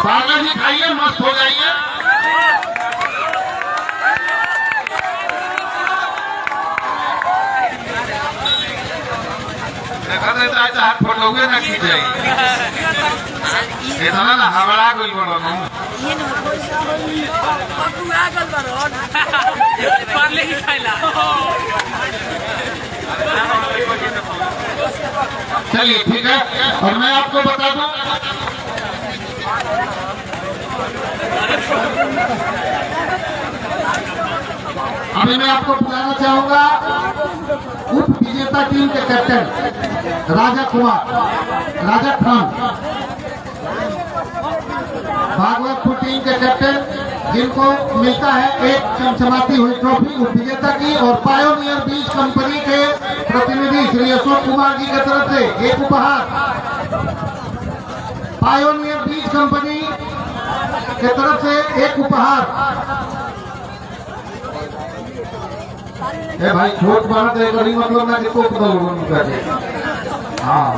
पार्ले जी खाइए, मस्त हो जाइए। हाथ फोटो ना खींचे ना हमारा कोई बोलो चलिए ठीक है। और मैं आपको बता दूं अभी मैं आपको बुलाना चाहूंगा उप विजेता टीम के कैप्टन राजा खान, भागवतपुर टीम के कैप्टन, जिनको मिलता है एक चमचमाती हुई ट्रॉफी उप विजेता की। और पायोनियर बीज कंपनी के प्रतिनिधि श्री अशोक कुमार जी की तरफ से एक उपहार। पायोनियर बीज कंपनी के तरफ से एक उपहार। ए भाई छोट बात है, कभी मतलब ना किसको हाँ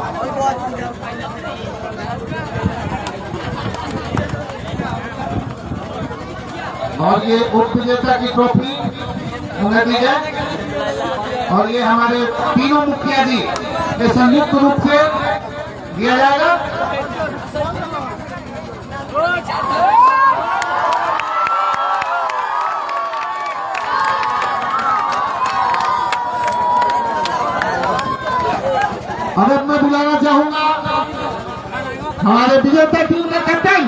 और ये उप विजेता की ट्रॉफी उन्हें दी जाए। और ये हमारे तीनों मुखिया जी के संयुक्त रूप से दिया जाएगा। अब मैं बुलाना चाहूंगा हमारे विजेता टीम का कैप्टन,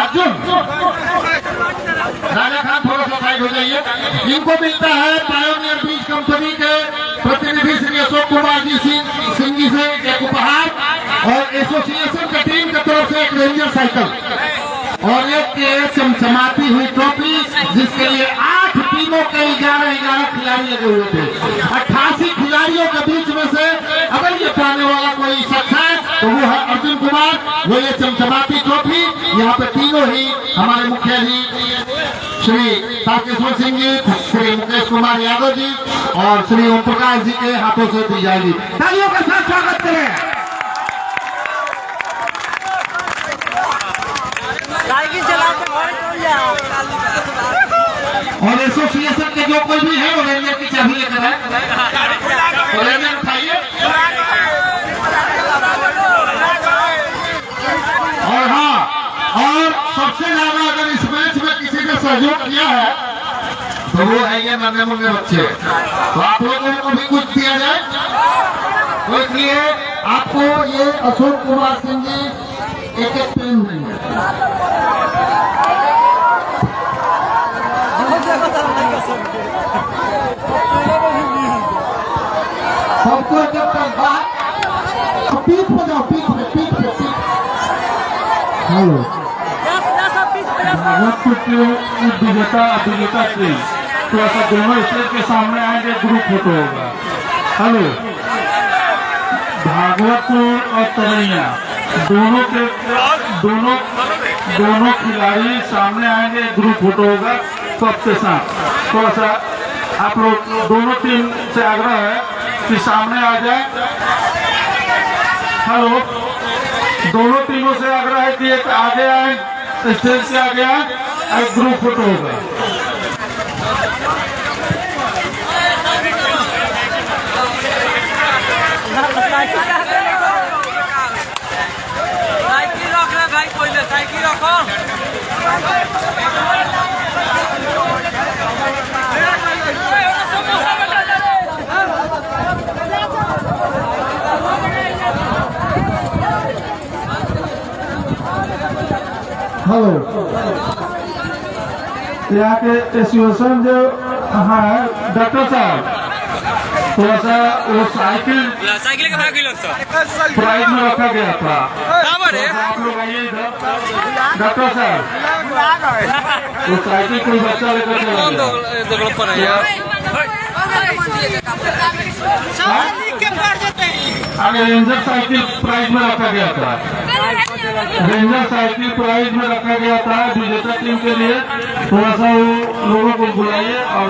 अर्जुन राजा खान, थोड़ा सा साइड हो जाइए। इनको मिलता है पायोनियर बीज कंपनी के प्रतिनिधि श्री अशोक कुमार जी सिंह जी से एक उपहार। और एसोसिएशन की टीम की तरफ से एक रेंजर साइकिल और एक चमचमाती हुई ट्रॉफी, जिसके लिए 8 टीमों के 11 खिलाड़ी लगे हुए थे। 88 खिलाड़ियों के बीच में से अगर ये पाने वाला कोई शख्स है तो वो है अर्जुन कुमार। वो ये चमचमाती ट्रॉफी यहाँ पे तीनों ही हमारे मुखिया जी श्री तारकेश्वर सिंह जी, श्री मुकेश कुमार यादव जी और श्री ओम प्रकाश जी के हाथों से दी जाएगी। तालियों के साथ स्वागत करें। और एसोसिएशन के जो कोई भी है वो रेंजर की चाबी लेकर आए, तो रेंजर उठाइए। और हाँ, और सबसे ज्यादा अगर इस मैच में किसी ने सहयोग किया है तो वो है ये नन्हे मुन्ने बच्चे। तो आप लोगों को भी कुछ दिया जाए, तो इसलिए आपको ये अशोक कुमार सिंह जी एक पेन देंगे। सबको एक पीठ पे जाओ, पीठ पे। हेलो, विजेता टीम थोड़ा सा दोनों स्टेज के सामने आएंगे, ग्रुप फोटो होगा। हेलो, भागवतपुर और तरैया दोनों खिलाड़ी सामने आएंगे, ग्रुप फोटो होगा सबके साथ। थोड़ा सा आप लोग दोनों टीम से आग्रह है कि सामने आ जाए। हेलो, दोनों टीमों से आग्रह है कि एक आगे आए, स्टेज से आगे आए, एक ग्रुप फोटो होगा। साइकिल रखो। हेलो, यहाँ के एसोसिएशन जो है डॉक्टर साहब, थोड़ा सा वो साइकिल के भाग किलो प्राइज में रखा गया था। आप लोग आइए इधर, डॉक्टर साहब, वो साइकिल कोई बच्चा लेकर चला गया। आगे रेंजर साइकिल प्राइज में रखा गया था। रेंजर साइकिल प्राइज में रखा गया था विजेता टीम के लिए। थोड़ा सा वो लोगों को बुलाइए और